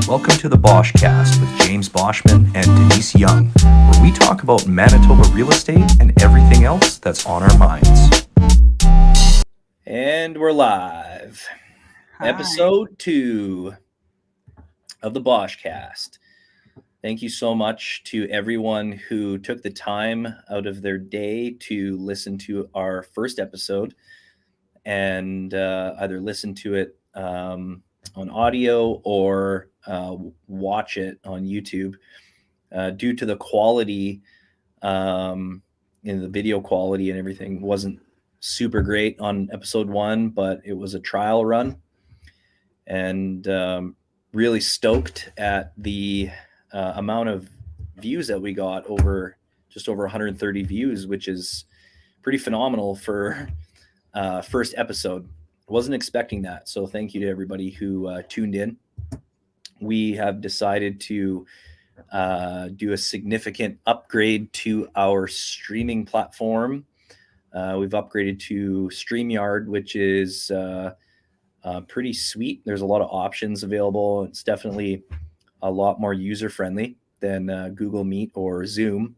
Welcome to the Boschcast with James Boschman and Denise Young, where we talk about Manitoba real estate and everything else that's on our minds. And we're live. Hi. Episode 2 of the Boschcast. Thank you so much to everyone who took the time out of their day to listen to our first episode and either listen to it on audio or watch it on YouTube. Due to the quality, the video quality and everything wasn't super great on episode 1, but it was a trial run, and really stoked at the amount of views that we got, just over 130 views, which is pretty phenomenal for first episode. Wasn't expecting that, so thank you to everybody who tuned in. We have decided to do a significant upgrade to our streaming platform. We've upgraded to StreamYard, which is pretty sweet. There's a lot of options available. It's definitely a lot more user-friendly than Google Meet or Zoom.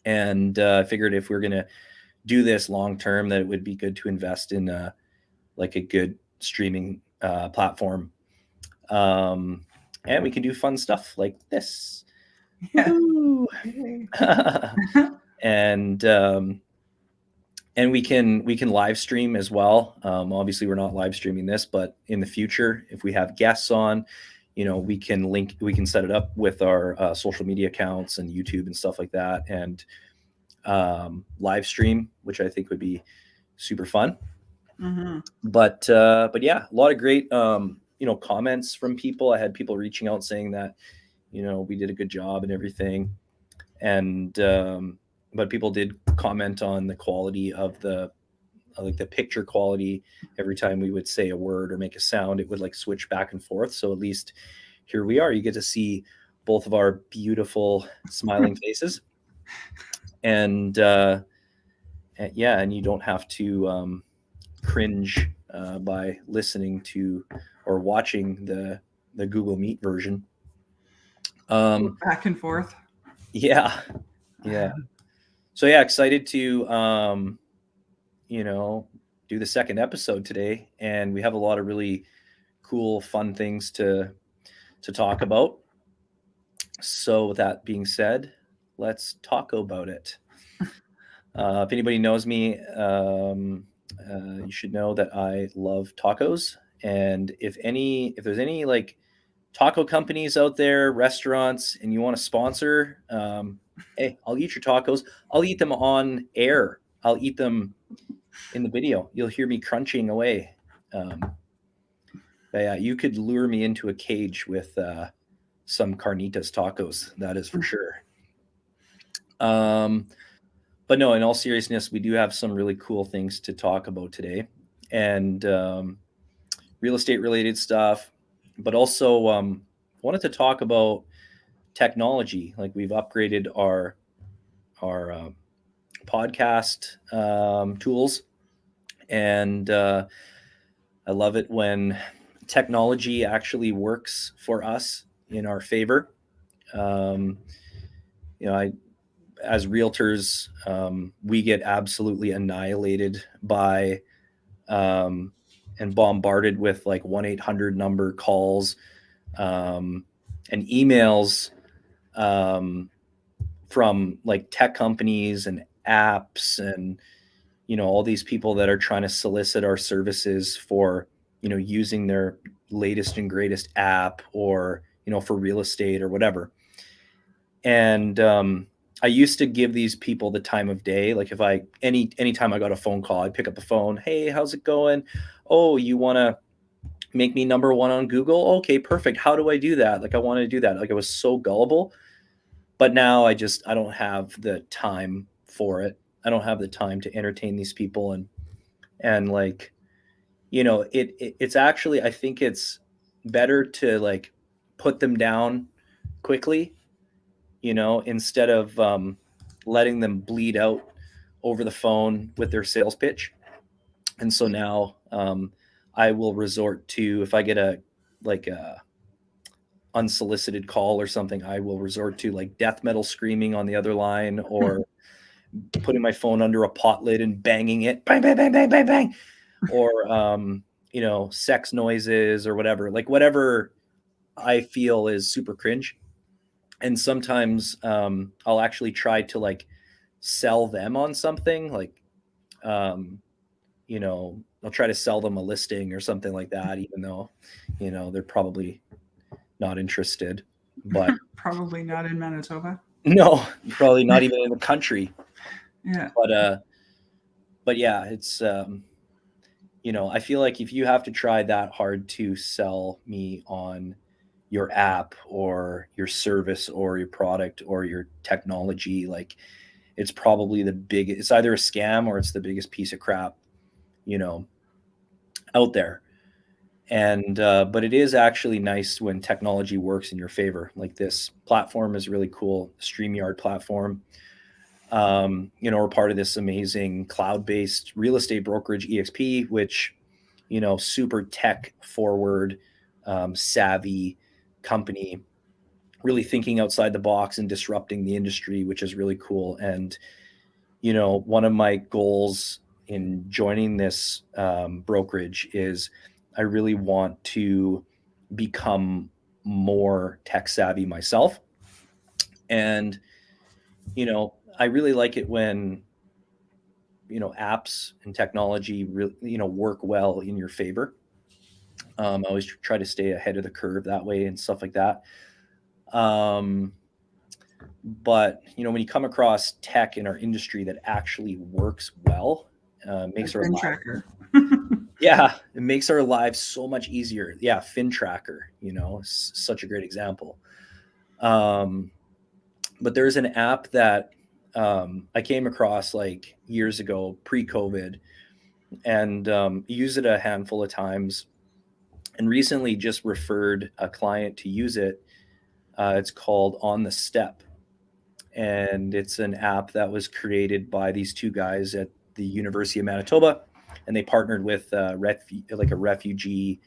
And I figured if we're going to do this long-term, that it would be good to invest in a good streaming platform. And we can do fun stuff like this. Yeah. And we can live stream as well. Obviously, we're not live streaming this, but in the future, if we have guests on, we can set it up with our social media accounts and YouTube and stuff like that, and live stream, which I think would be super fun. Mm-hmm. But yeah, a lot of great comments from people. I had people reaching out saying that we did a good job and everything, and but people did comment on the quality of the picture quality. Every time we would say a word or make a sound, it would switch back and forth. So at least here we are, you get to see both of our beautiful smiling faces, and you don't have to cringe by listening to or watching the Google Meet version. Back and forth. Yeah. So yeah, excited to do the second episode today, and we have a lot of really cool, fun things to talk about. So with that being said, let's talk about it. If anybody knows me, you should know that I love tacos, and if there's any taco companies out there, restaurants, and you want to sponsor, hey, I'll eat your tacos. I'll eat them on air. I'll eat them in the video. You'll hear me crunching away. Yeah, you could lure me into a cage with some carnitas tacos. That is for sure. But no, in all seriousness, we do have some really cool things to talk about today, and real estate related stuff, but also wanted to talk about technology. We've upgraded our podcast tools, and I love it when technology actually works for us in our favor. As realtors, we get absolutely annihilated by and bombarded with 1-800 number calls and emails from tech companies and apps, and all these people that are trying to solicit our services for using their latest and greatest app, or for real estate or whatever. And I used to give these people the time of day. If anytime I got a phone call, I'd pick up the phone. Hey, how's it going? Oh, you want to make me number 1 on Google? Okay, perfect. How do I do that? I want to do that. I was so gullible. But now I don't have the time for it. I don't have the time to entertain these people, and it's actually, I think it's better to put them down quickly, instead of letting them bleed out over the phone with their sales pitch. And so now I will resort to, if I get a unsolicited call or something, I will resort to like death metal screaming on the other line, or putting my phone under a pot lid and banging it, bang, bang, bang, bang, bang, bang, or sex noises or whatever, like whatever I feel is super cringe. And sometimes I'll actually try to like sell them on something, like I'll try to sell them a listing or something like that, even though they're probably not interested. But Probably not in Manitoba. no, probably not even in the country. Yeah. But yeah, it's I feel like if you have to try that hard to sell me on your app or your service or your product or your technology, like it's probably it's either a scam or it's the biggest piece of crap out there. And but it is actually nice when technology works in your favor. Like this platform is really cool, StreamYard platform. We're part of this amazing cloud-based real estate brokerage, EXP, which super tech forward, savvy company, really thinking outside the box and disrupting the industry, which is really cool. And one of my goals in joining this brokerage is I really want to become more tech savvy myself. And, I really like it when, apps and technology really, work well in your favor. I always try to stay ahead of the curve that way and stuff like that. But, when you come across tech in our industry that actually works well, makes our lives, tracker. yeah, it makes our lives so much easier. Yeah, Fin Tracker, such a great example. But there's an app that I came across like years ago, pre-COVID, and used it a handful of times, and recently just referred a client to use it. It's called On the Step, and it's an app that was created by these two guys at the University of Manitoba, and they partnered with a refugee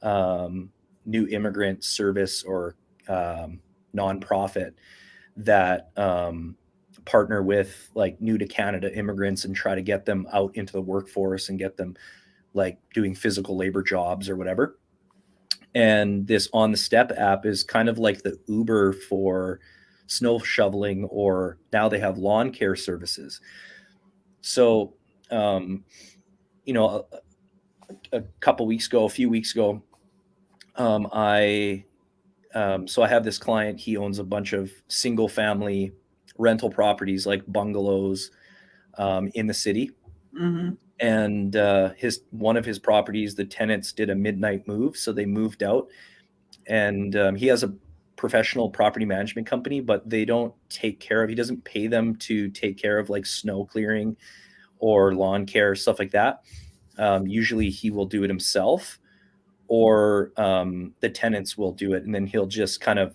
new immigrant service or nonprofit that partner with like new to Canada immigrants and try to get them out into the workforce and get them like doing physical labor jobs or whatever. And this On the Step app is kind of like the Uber for snow shoveling, or now they have lawn care services. So, a few weeks ago, I have this client. He owns a bunch of single family rental properties, like bungalows, in the city. Mm-hmm. And one of his properties, the tenants did a midnight move, so they moved out. And he has a professional property management company, but they don't take care of. He doesn't pay them to take care of like snow clearing or lawn care, stuff like that. Usually, he will do it himself, or the tenants will do it, and then he'll just kind of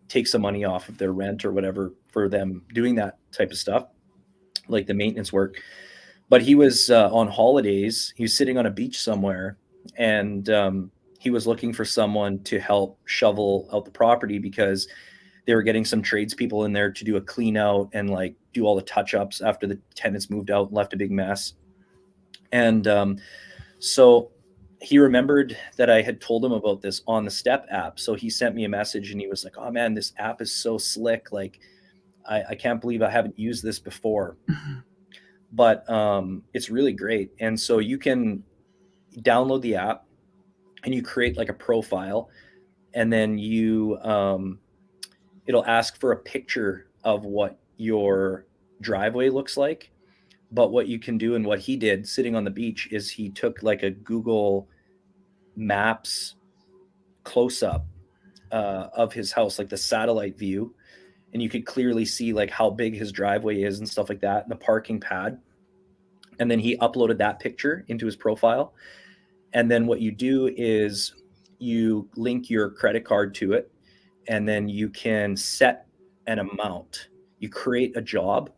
take some money off of their rent or whatever for them doing that type of stuff, like the maintenance work. But he was on holidays. He was sitting on a beach somewhere, and he was looking for someone to help shovel out the property because they were getting some tradespeople in there to do a clean out and like do all the touch ups after the tenants moved out and left a big mess. And so he remembered that I had told him about this On the Step app. So he sent me a message and he was like, "Oh man, this app is so slick. Like, I can't believe I haven't used this before." But it's really great. And so you can download the app and you create like a profile, and then it'll ask for a picture of what your driveway looks like. But what you can do, and what he did sitting on the beach, is he took like a Google Maps close up of his house, like the satellite view, and you could clearly see like how big his driveway is and stuff like that, and the parking pad. And then he uploaded that picture into his profile. And then what you do is you link your credit card to it, and then you can set an amount. You create a job,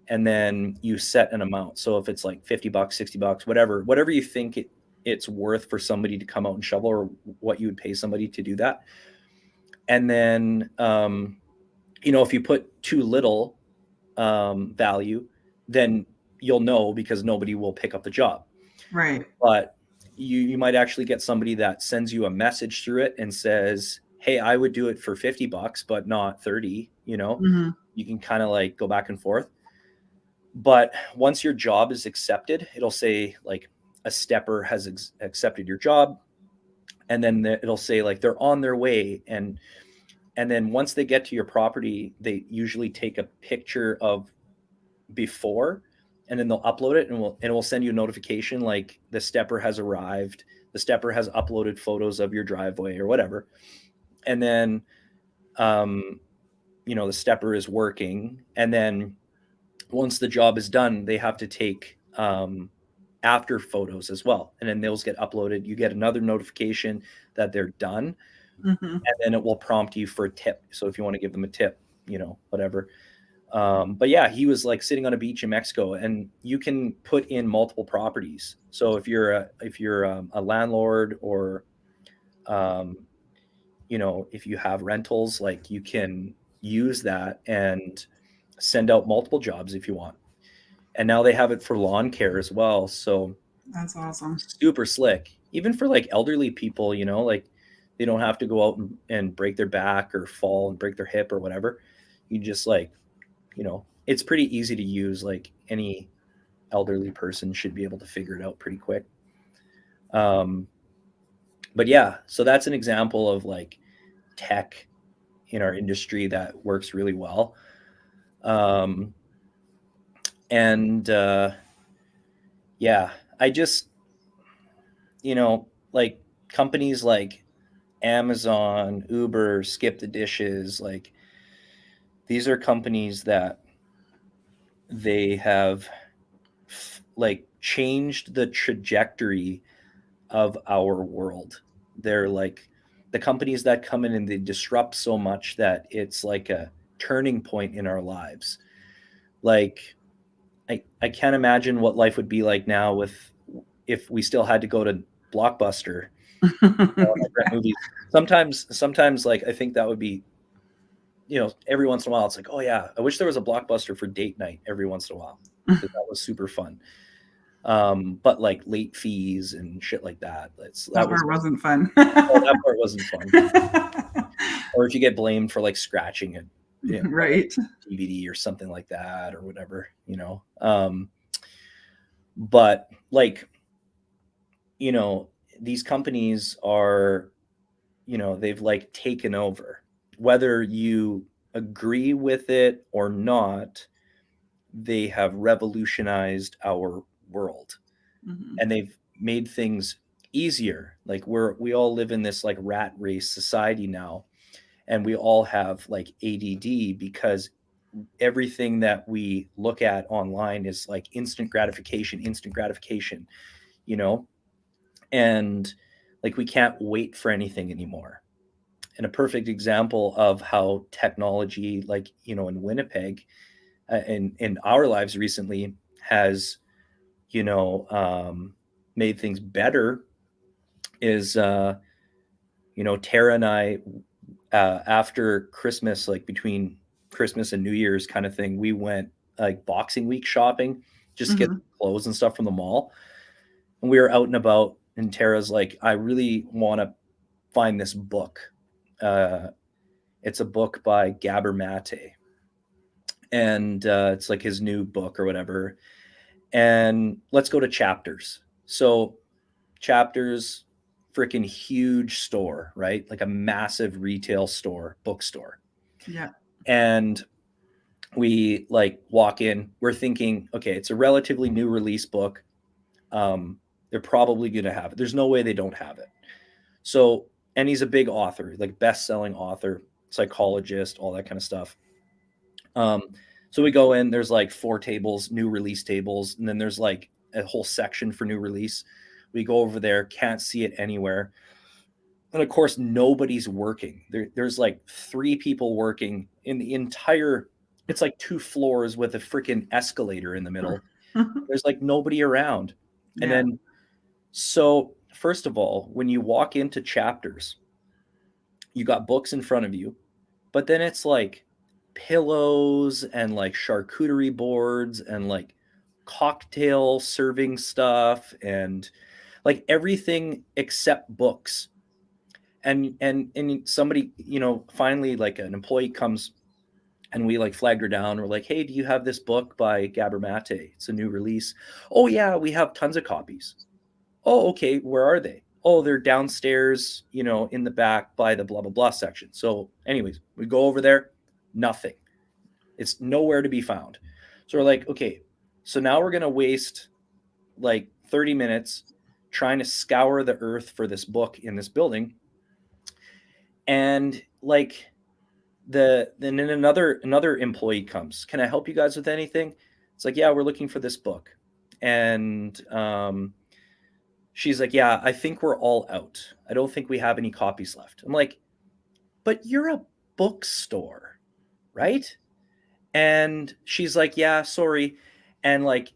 and then you set an amount. So if it's like $50, $60, whatever you think it's worth for somebody to come out and shovel, or what you would pay somebody to do that, And then, if you put too little value, then you'll know because nobody will pick up the job. Right. But you might actually get somebody that sends you a message through it and says, hey, I would do it for $50, but not 30, Mm-hmm. you can kind of like go back and forth. But once your job is accepted, it'll say like a stepper has accepted your job. And then it'll say like they're on their way. And then once they get to your property, they usually take a picture of before, and then they'll upload it, and it will send you a notification like the stepper has arrived, the stepper has uploaded photos of your driveway or whatever. And then the stepper is working, and then once the job is done, they have to take after photos as well, and then those get uploaded. You get another notification that they're done, Mm-hmm. and then it will prompt you for a tip. So if you want to give them a tip, whatever. But yeah, he was like sitting on a beach in Mexico, and you can put in multiple properties. So if you're a landlord, or if you have rentals, like you can use that and send out multiple jobs if you want. And now they have it for lawn care as well. So That's awesome. super slick, even for like elderly people, like they don't have to go out and break their back or fall and break their hip or whatever. You just like, it's pretty easy to use. Like any elderly person should be able to figure it out pretty quick. But yeah, so that's an example of like tech in our industry that works really well. And yeah, I just, like companies like Amazon, Uber, Skip the Dishes, like these are companies that they have like changed the trajectory of our world. They're like the companies that come in and they disrupt so much that it's like a turning point in our lives. Like I can't imagine what life would be like now if we still had to go to Blockbuster, like rent movies. Sometimes like I think that would be, every once in a while it's like, oh yeah, I wish there was a Blockbuster for date night every once in a while, because that was super fun. But like late fees and shit like that. That part wasn't fun. Oh, that part wasn't fun. Or if you get blamed for like scratching it, right. DVD or something like that or whatever, but like, these companies are, they've like taken over, whether you agree with it or not. They have revolutionized our world. Mm-hmm. And they've made things easier. Like we all live in this like rat race society now, and we all have like ADD because everything that we look at online is like instant gratification, and like we can't wait for anything anymore. And a perfect example of how technology, like, in Winnipeg, in our lives recently, has made things better is Tara and I, after Christmas, like between Christmas and New Year's kind of thing, we went like Boxing Week shopping just to get Mm-hmm. clothes and stuff from the mall. And we were out and about, and Tara's like, I really want to find this book. It's a book by Gabor Mate, and it's like his new book or whatever. And let's go to Chapters. So Chapters, freaking huge store, right? Like a massive retail store, bookstore. Yeah. And we like walk in, we're thinking, okay, it's a relatively new release book. They're probably going to have it. There's no way they don't have it. So, and he's a big author, like best-selling author, psychologist, all that kind of stuff. So we go in, there's like 4 tables, new release tables, and then there's like a whole section for new release. We go over there, can't see it anywhere. And of course, nobody's working. There's like 3 people working in the entire, it's like 2 floors with a freaking escalator in the middle. There's like nobody around. And Yeah. then, so first of all, when you walk into Chapters, you got books in front of you, but then it's like pillows and like charcuterie boards and like cocktail serving stuff and like everything except books. And somebody, finally like an employee comes and we like flagged her down. We're like, hey, do you have this book by Gabor Mate? It's a new release. Oh yeah, we have tons of copies. Oh, okay. Where are they? Oh, they're downstairs, in the back by the blah, blah, blah section. So anyways, we go over there, nothing. It's nowhere to be found. So we're like, okay, so now we're going to waste like 30 minutes trying to scour the earth for this book in this building. And like then another employee comes. Can I help you guys with anything? It's like, yeah, we're looking for this book. And she's like, yeah, I think we're all out. I don't think we have any copies left. I'm like, but you're a bookstore, right? And she's like, yeah, sorry. And like,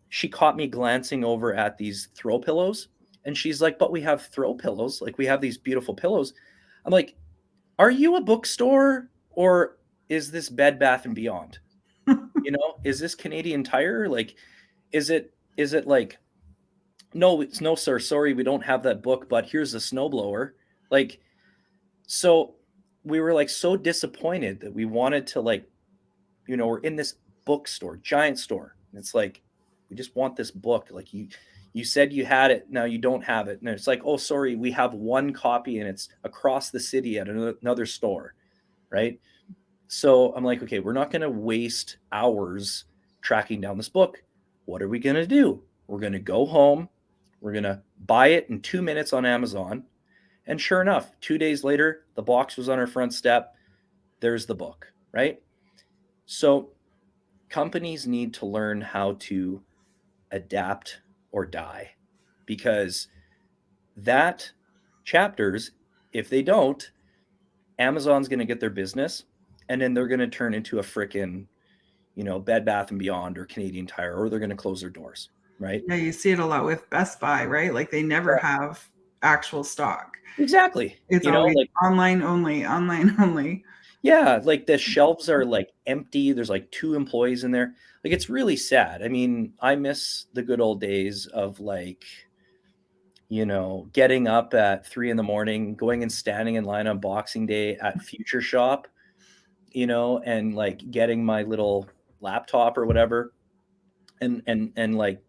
she caught me glancing over at these throw pillows. And she's like, but we have throw pillows. Like we have these beautiful pillows. I'm like, are you a bookstore or is this Bed Bath and Beyond? Is this Canadian Tire? Like, is it like, no, it's no, sir. Sorry, we don't have that book, but here's a snowblower. Like, so we were like so disappointed that we wanted to like, we're in this bookstore, giant store. And it's like, we just want this book. Like you said you had it. Now you don't have it. And it's like, oh, sorry, we have one copy and it's across the city at another store. Right. So I'm like, okay, we're not going to waste hours tracking down this book. What are we going to do? We're going to go home. We're going to buy it in 2 minutes on Amazon. And sure enough, 2 days later, the box was on our front step. There's the book, right? So companies need to learn how to adapt or die, because that chapters, if they don't, Amazon's going to get their business and then they're going to turn into a frickin', Bed Bath and Beyond or Canadian Tire, or they're going to close their doors, right? Yeah, you see it a lot with Best Buy, right? Like they never have actual stock. Exactly. It's always like online only. Yeah, like the shelves are like empty. There's like 2 employees in there. Like it's really sad. I mean, I miss the good old days of like, getting up at 3 a.m, going and standing in line on Boxing Day at Future Shop, and like getting my little laptop or whatever, and like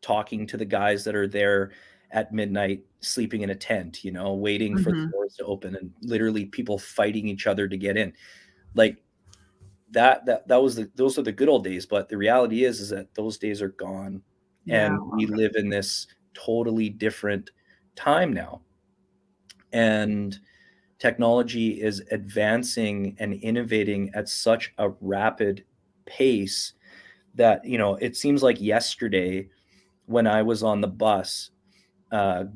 talking to the guys that are there at midnight, sleeping in a tent, waiting for the doors to open, and literally people fighting each other to get in. Like those are the good old days. But the reality is that those days are gone, and we live in this totally different time now. And technology is advancing and innovating at such a rapid pace that, it seems like yesterday when I was on the bus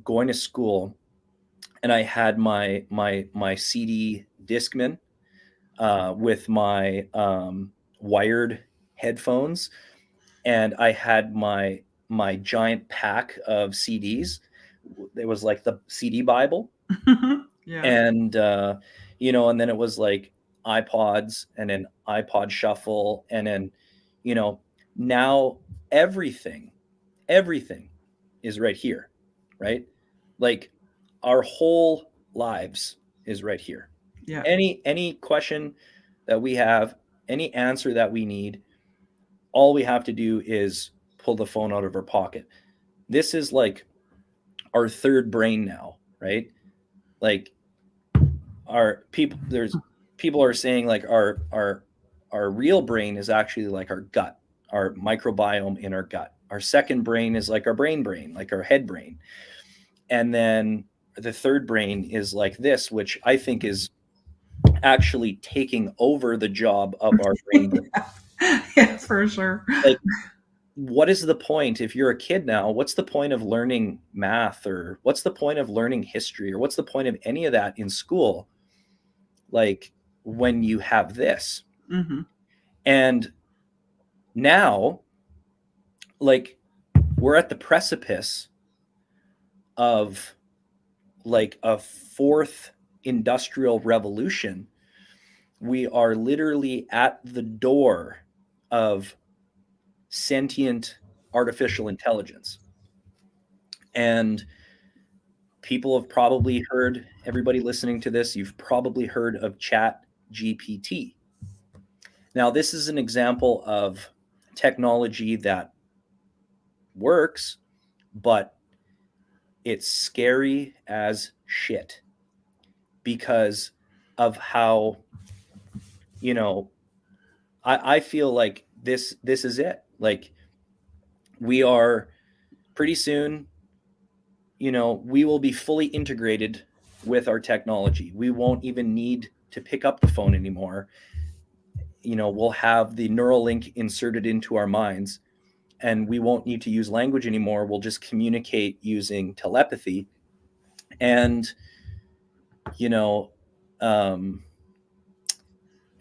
going to school, and I had my CD Discman with my wired headphones, and I had my giant pack of CDs. It was like the CD Bible. Yeah. And and then it was like iPods, and then iPod Shuffle, and then now everything is right here, right? Like our whole lives is right here. Yeah. Any question that we have, any answer that we need, all we have to do is pull the phone out of our pocket. This is like our third brain now, right? Like people are saying like our real brain is actually like our gut, our microbiome in our gut. Our second brain is like our brain, like our head brain. And then the third brain is like this, which I think is actually taking over the job of our brain. Yeah, for sure. Like, what is the point if you're a kid now? What's the point of learning math, or what's the point of learning history, or what's the point of any of that in school? Like when you have this. And now, like, we're at the precipice of like a fourth industrial revolution, we are literally at the door of sentient artificial intelligence. And people have probably heard, everybody listening to this, you've probably heard of Chat GPT. Now, this is an example of technology that works, but it's scary as shit because of how, I feel like this is it. Like, we are pretty soon, we will be fully integrated with our technology. We won't even need to pick up the phone anymore. We'll have the neural link inserted into our minds, and we won't need to use language anymore. We'll just communicate using telepathy. And, and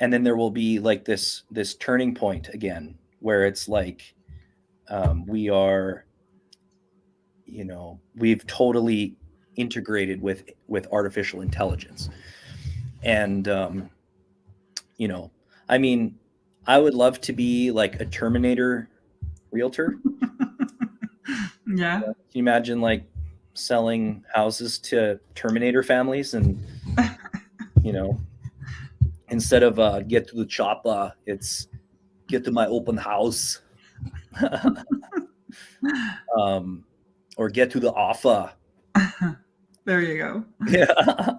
then there will be like this turning point again, where it's like, we are, we've totally integrated with artificial intelligence. And, I mean, I would love to be like a Terminator realtor. Yeah. Can you imagine like selling houses to Terminator families and, instead of get to the chopper, it's get to my open house. Or get to the offer. There you go. Yeah.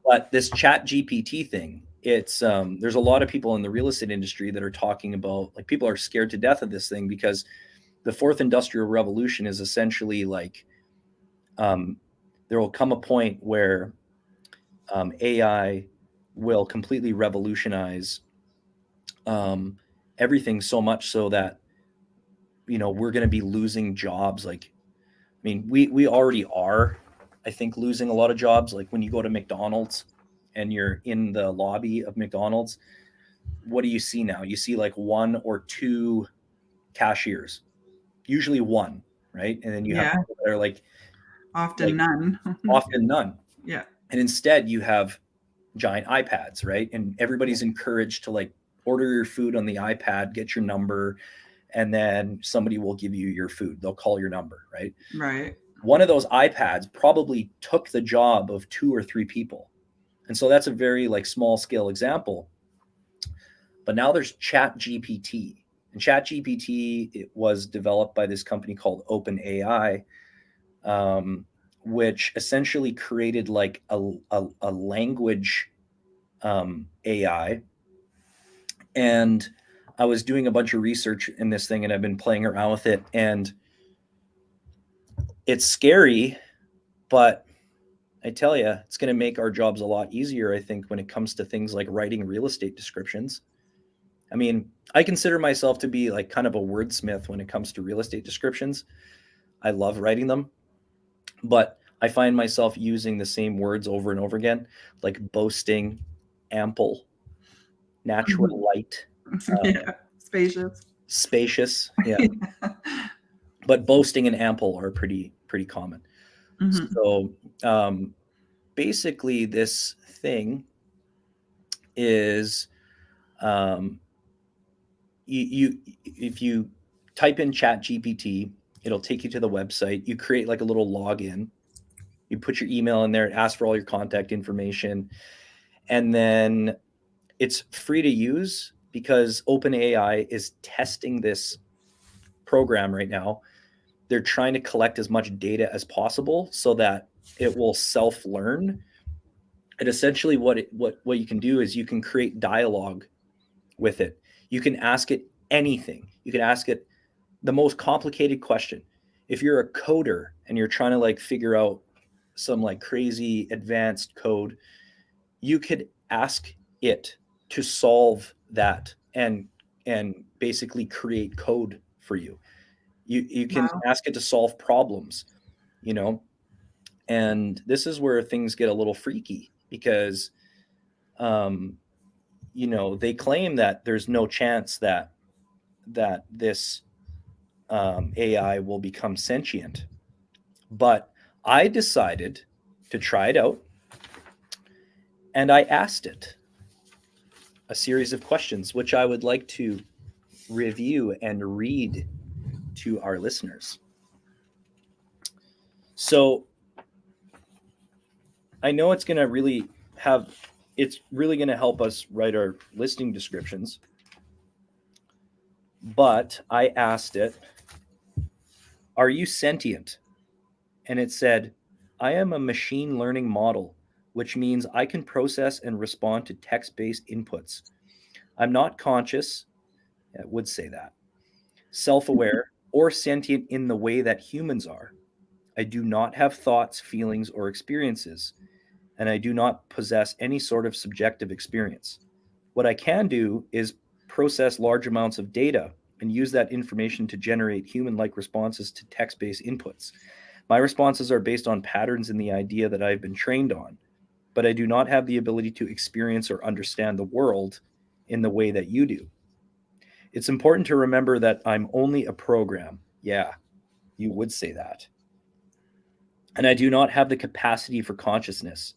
But this Chat GPT thing, it's there's a lot of people in the real estate industry that are talking about, like, people are scared to death of this thing because the fourth industrial revolution is essentially like, there will come a point where AI will completely revolutionize everything, so much so that we're going to be losing jobs. Like, I mean, we already are, I think, losing a lot of jobs. Like when you go to McDonald's and you're in the lobby of McDonald's, what do you see now? You see like one or two cashiers, usually one, right? And then you have people that are like often none. Often none. Yeah. And instead you have giant iPads, right? And everybody's encouraged to like order your food on the iPad, get your number, and then somebody will give you your food. They'll call your number, right? Right. One of those iPads probably took the job of 2 or 3 people. And so that's a very like small scale example. But now there's Chat GPT. And Chat GPT, it was developed by this company called OpenAI, which essentially created like a language AI. And I was doing a bunch of research in this thing and I've been playing around with it, and it's scary, but I tell you, it's going to make our jobs a lot easier, I think, when it comes to things like writing real estate descriptions. I mean, I consider myself to be like kind of a wordsmith when it comes to real estate descriptions. I love writing them, but I find myself using the same words over and over again, like boasting, ample, natural light, spacious. Yeah. But boasting and ample are pretty common. Mm-hmm. So basically this thing is, if you type in Chat GPT, it'll take you to the website. You create like a little login. You put your email in there. It asks for all your contact information. And then it's free to use because OpenAI is testing this program right now. They're trying to collect as much data as possible so that it will self-learn. And essentially what you can do is you can create dialogue with it. You can ask it anything. You can ask it the most complicated question. If you're a coder and you're trying to like figure out some like crazy advanced code, you could ask it to solve that and basically create code for you. You can ask it to solve problems, and this is where things get a little freaky because, they claim that there's no chance that this AI will become sentient. But I decided to try it out. And I asked it a series of questions, which I would like to review and read to our listeners. So I know it's going to really help us write our listing descriptions. But I asked it, are you sentient? And it said, I am a machine learning model, which means I can process and respond to text-based inputs. I'm not conscious, it would say that, self-aware, or sentient in the way that humans are. I do not have thoughts, feelings, or experiences, and I do not possess any sort of subjective experience. What I can do is process large amounts of data and use that information to generate human-like responses to text-based inputs. My responses are based on patterns in the idea that I've been trained on, but I do not have the ability to experience or understand the world in the way that you do. It's important to remember that I'm only a program. Yeah, you would say that. And I do not have the capacity for consciousness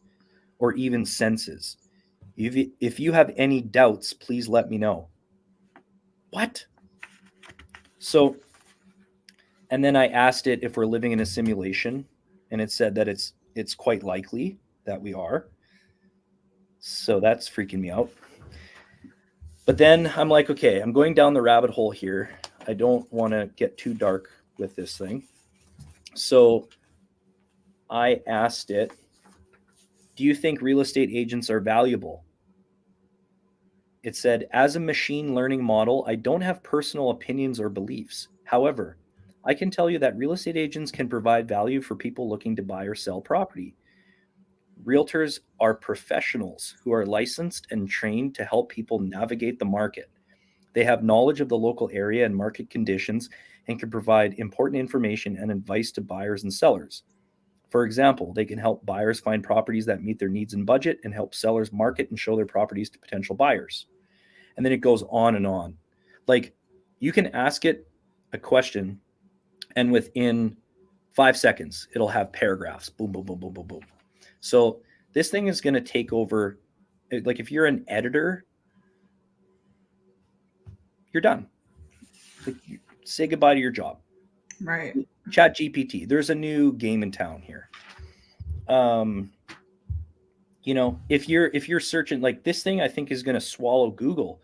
or even senses. If you have any doubts, please let me know. What? So, and then I asked it if we're living in a simulation, and it said that it's quite likely that we are. So that's freaking me out. But then I'm like, okay, I'm going down the rabbit hole here. I don't want to get too dark with this thing. So I asked it, do you think real estate agents are valuable? It said, as a machine learning model, I don't have personal opinions or beliefs. However, I can tell you that real estate agents can provide value for people looking to buy or sell property. Realtors are professionals who are licensed and trained to help people navigate the market. They have knowledge of the local area and market conditions and can provide important information and advice to buyers and sellers. For example, they can help buyers find properties that meet their needs and budget and help sellers market and show their properties to potential buyers. And then it goes on and on. Like, you can ask it a question, and within 5 seconds, it'll have paragraphs. Boom, boom, boom, boom, boom, boom. So this thing is going to take over. Like, if you're an editor, you're done. Like, say goodbye to your job. Right. Chat GPT. There's a new game in town here. If you're searching, like, this thing, I think is going to swallow Google,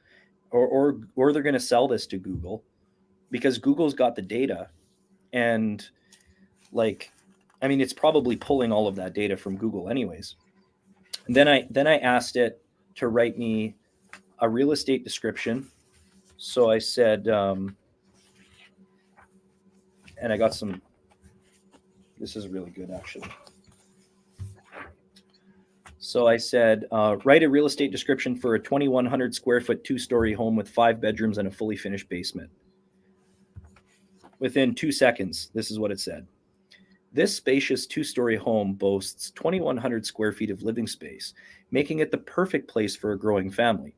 or they're going to sell this to Google, because Google's got the data, and it's probably pulling all of that data from Google anyways. And then I asked it to write me a real estate description. So I said, and I got some. This is really good, actually. So I said, write a real estate description for a 2,100 square foot 2-story home with 5 bedrooms and a fully finished basement. Within 2 seconds, this is what it said. This spacious 2-story home boasts 2,100 square feet of living space, making it the perfect place for a growing family.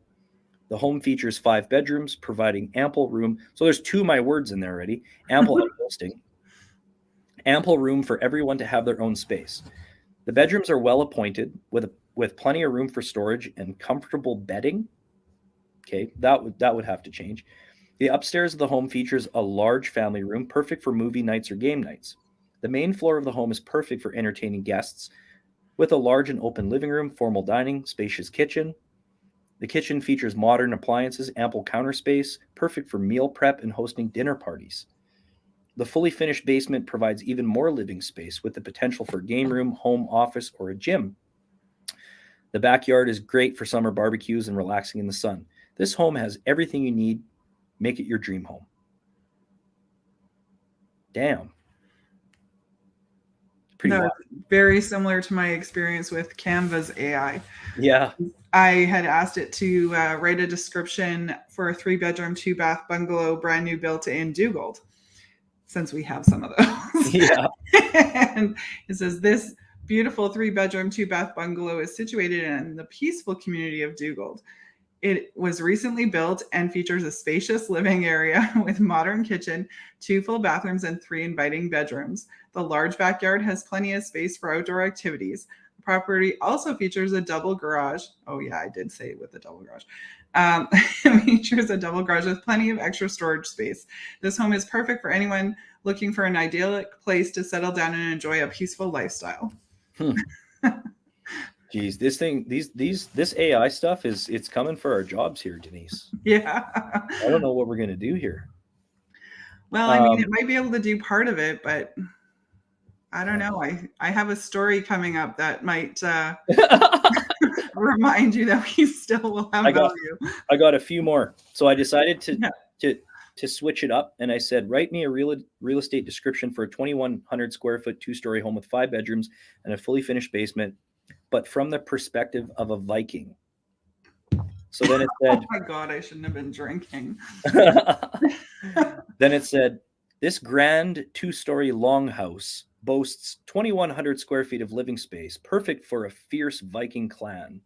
The home features 5 bedrooms, providing ample room. So there's 2 of my words in there already. Ample and boasting. Ample room for everyone to have their own space. The bedrooms are well appointed with plenty of room for storage and comfortable bedding. Okay, that would have to change. The upstairs of the home features a large family room, perfect for movie nights or game nights. The main floor of the home is perfect for entertaining guests, with a large and open living room, formal dining, spacious kitchen. The kitchen features modern appliances, ample counter space, perfect for meal prep and hosting dinner parties. The fully finished basement provides even more living space with the potential for game room, home office, or a gym. The backyard is great for summer barbecues and relaxing in the sun. This home has everything you need. Make it your dream home. Damn. Pretty wild. Very similar to my experience with Canva's AI. Yeah. I had asked it to write a description for a 3-bedroom, 2-bath bungalow, brand new built in Dugald, since we have some of those. Yeah. And it says, this beautiful 3-bedroom, 2-bath bungalow is situated in the peaceful community of Dugald. It was recently built and features a spacious living area with modern kitchen, 2 full bathrooms, and 3 inviting bedrooms. The large backyard has plenty of space for outdoor activities. The property also features a double garage. Oh yeah, I did say with a double garage. It features a double garage with plenty of extra storage space. This home is perfect for anyone looking for an idyllic place to settle down and enjoy a peaceful lifestyle. Geez, this AI stuff it's coming for our jobs here, Denise. Yeah. I don't know what we're gonna do here. Well, I mean, it might be able to do part of it, but I don't know. I have a story coming up that might remind you that we still will have value. I got a few more. So I decided to switch it up, and I said, write me a real estate description for a 2,100 square foot 2-story home with 5 bedrooms and a fully finished basement, but from the perspective of a Viking. So then it said, oh my God, I shouldn't have been drinking. Then it said, this grand 2-story longhouse boasts 2,100 square feet of living space, perfect for a fierce Viking clan.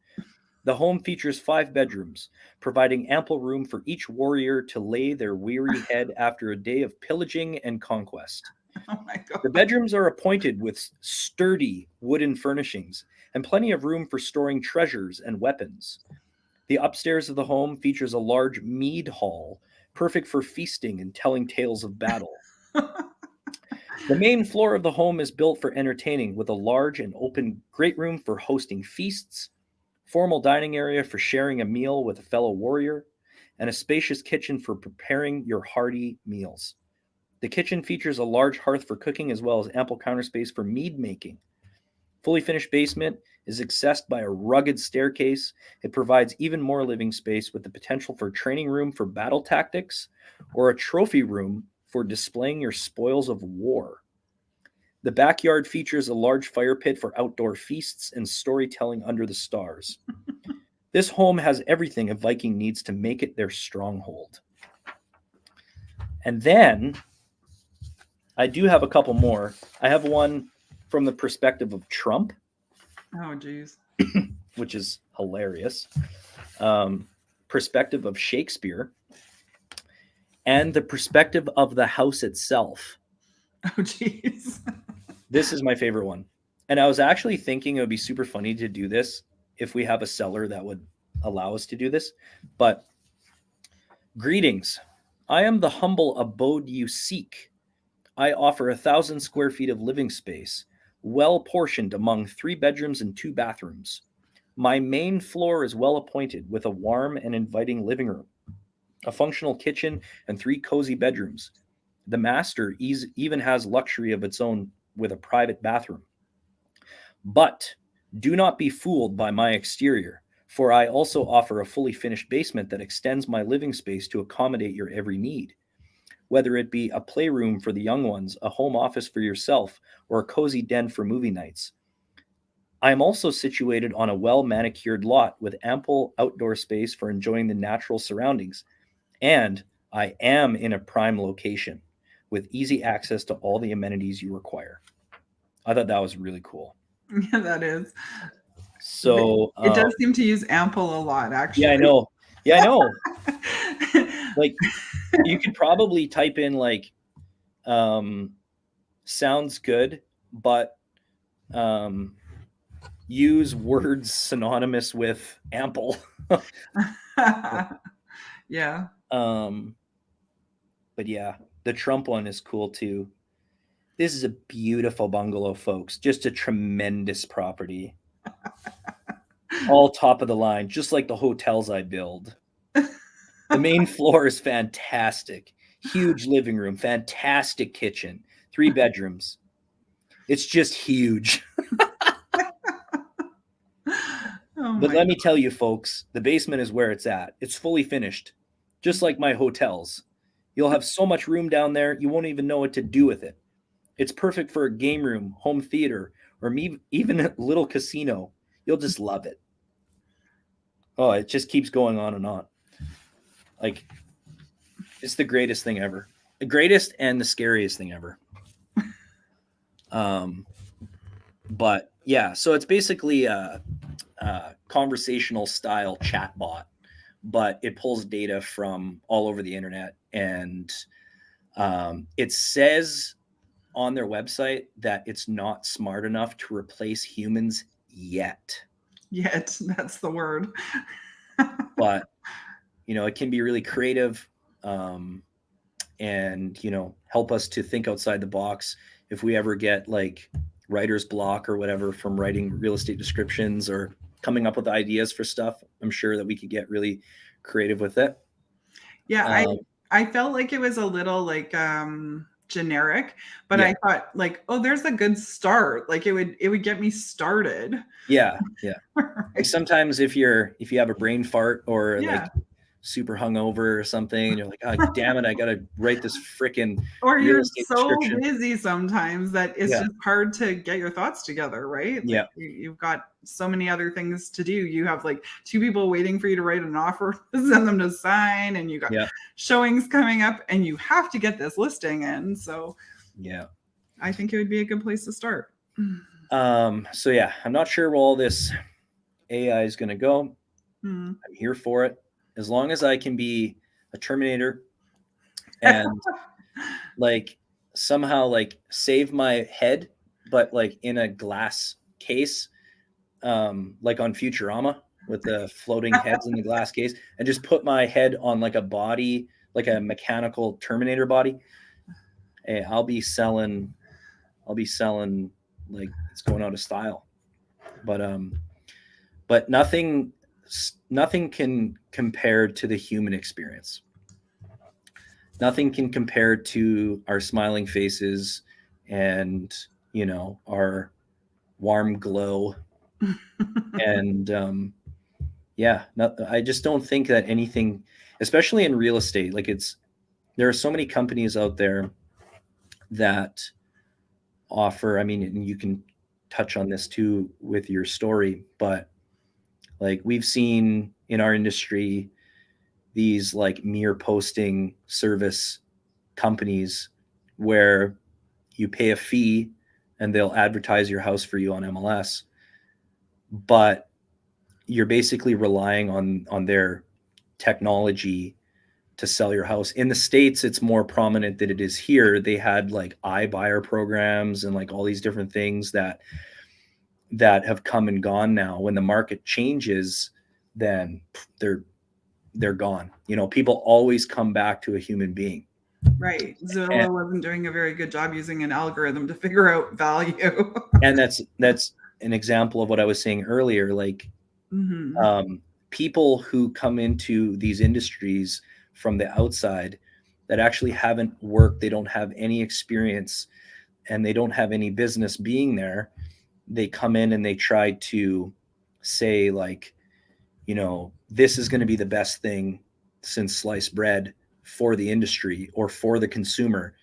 The home features 5 bedrooms, providing ample room for each warrior to lay their weary head after a day of pillaging and conquest. Oh my God. The bedrooms are appointed with sturdy wooden furnishings and plenty of room for storing treasures and weapons. The upstairs of the home features a large mead hall, perfect for feasting and telling tales of battle. The main floor of the home is built for entertaining, with a large and open great room for hosting feasts, formal dining area for sharing a meal with a fellow warrior, and a spacious kitchen for preparing your hearty meals. The kitchen features a large hearth for cooking as well as ample counter space for mead making. Fully finished basement is accessed by a rugged staircase. It provides even more living space with the potential for training room for battle tactics or a trophy room for displaying your spoils of war. The backyard features a large fire pit for outdoor feasts and storytelling under the stars. This home has everything a Viking needs to make it their stronghold. And then I do have a couple more. I have one from the perspective of Trump. Oh, geez. Which is hilarious. Perspective of Shakespeare. And the perspective of the house itself. Oh, geez. This is my favorite one. And I was actually thinking it would be super funny to do this if we have a seller that would allow us to do this. But greetings. I am the humble abode you seek. I offer 1,000 square feet of living space, well portioned among 3 bedrooms and 2 bathrooms. My main floor is well appointed with a warm and inviting living room, a functional kitchen, and 3 cozy bedrooms. The master even has luxury of its own with a private bathroom. But do not be fooled by my exterior, for I also offer a fully finished basement that extends my living space to accommodate your every need. Whether it be a playroom for the young ones, a home office for yourself, or a cozy den for movie nights. I am also situated on a well-manicured lot with ample outdoor space for enjoying the natural surroundings. And I am in a prime location with easy access to all the amenities you require. I thought that was really cool. Yeah, that is. So it does seem to use ample a lot, actually. Yeah, I know. Like, you could probably type in like sounds good, but use words synonymous with ample. Yeah. But yeah, the Trump one is cool too. This is a beautiful bungalow, folks. Just a tremendous property. All top of the line, just like the hotels I build. The main floor is fantastic. Huge living room, fantastic kitchen, 3 bedrooms. It's just huge. But let me tell you, folks, the basement is where it's at. It's fully finished, just like my hotels. You'll have so much room down there, you won't even know what to do with it. It's perfect for a game room, home theater, or even a little casino. You'll just love it. Oh, it just keeps going on and on. Like, it's the greatest thing ever. The greatest and the scariest thing ever. But yeah, so it's basically a conversational style chat bot, but it pulls data from all over the internet. And it says on their website that it's not smart enough to replace humans yet. Yet, that's the word. But, you know, it can be really creative, and, you know, help us to think outside the box. If we ever get like writer's block or whatever from writing real estate descriptions or coming up with ideas for stuff, I'm sure that we could get really creative with it. Yeah, I felt like it was a little like generic, but Yeah. I thought like, oh, there's a good start. Like it would get me started. Yeah. Like Right. sometimes if you have a brain fart or Yeah. like super hungover or something, and you're like, oh, damn it, I gotta write this freaking Or real you're estate so description. busy sometimes that it's Yeah. just hard to get your thoughts together, right? Like Yeah. you've got so many other things to do. You have like 2 people waiting for you to write an offer to send them to sign, and you got Yeah. showings coming up, and you have to get this listing in. So Yeah. I think it would be a good place to start. So yeah, I'm not sure where all this AI is gonna go. Hmm. I'm here for it. As long as I can be a Terminator and like somehow like save my head, but like in a glass case, like on Futurama with the floating heads in the glass case, and just put my head on like a body, like a mechanical Terminator body. Hey, I'll be selling like it's going out of style. But nothing can compare to the human experience. Nothing can compare to our smiling faces and, you know, our warm glow. And yeah, I just don't think that anything, especially in real estate, like there are so many companies out there that offer, I mean, and you can touch on this too with your story, but like we've seen in our industry these like mere posting service companies where you pay a fee and they'll advertise your house for you on MLS, but you're basically relying on their technology to sell your house. In the States, it's more prominent than it is here. They had like iBuyer programs and like all these different things that have come and gone now. When the market changes, then they're gone. You know, people always come back to a human being. Right. And, Zillow wasn't doing a very good job using an algorithm to figure out value. and that's an example of what I was saying earlier. Like Mm-hmm. people who come into these industries from the outside that actually haven't worked, they don't have any experience, and they don't have any business being there. They come in and they try to say like, you know, this is going to be the best thing since sliced bread for the industry or for the consumer,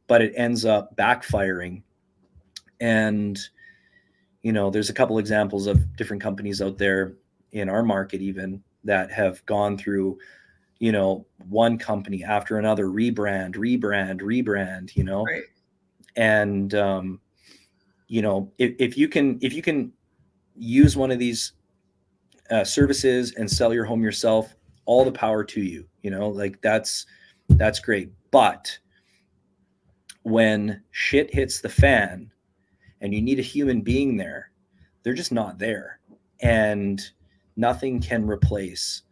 but it ends up backfiring. And, you know, there's a couple examples of different companies out there in our market even that have gone through, you know, one company after another, rebrand, you know. Right. And you know, if you can use one of these services and sell your home yourself, all the power to you. You know, like that's great. But when shit hits the fan and you need a human being there, they're just not there, and nothing can replace,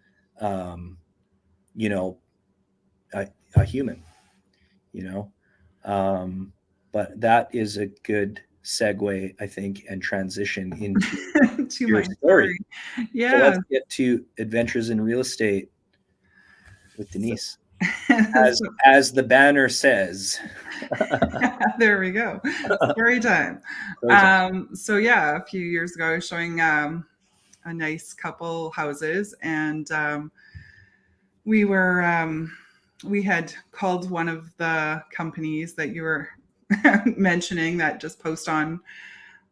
you know, a human. You know, but that is a good segue, I think, and transition into To your my story. story. So Yeah. let's get to Adventures in Real Estate with Denise. As So, as the banner says. there we go. Story time. So yeah, a few years ago, I was showing a nice couple houses, and we had called one of the companies that you were mentioning that just post on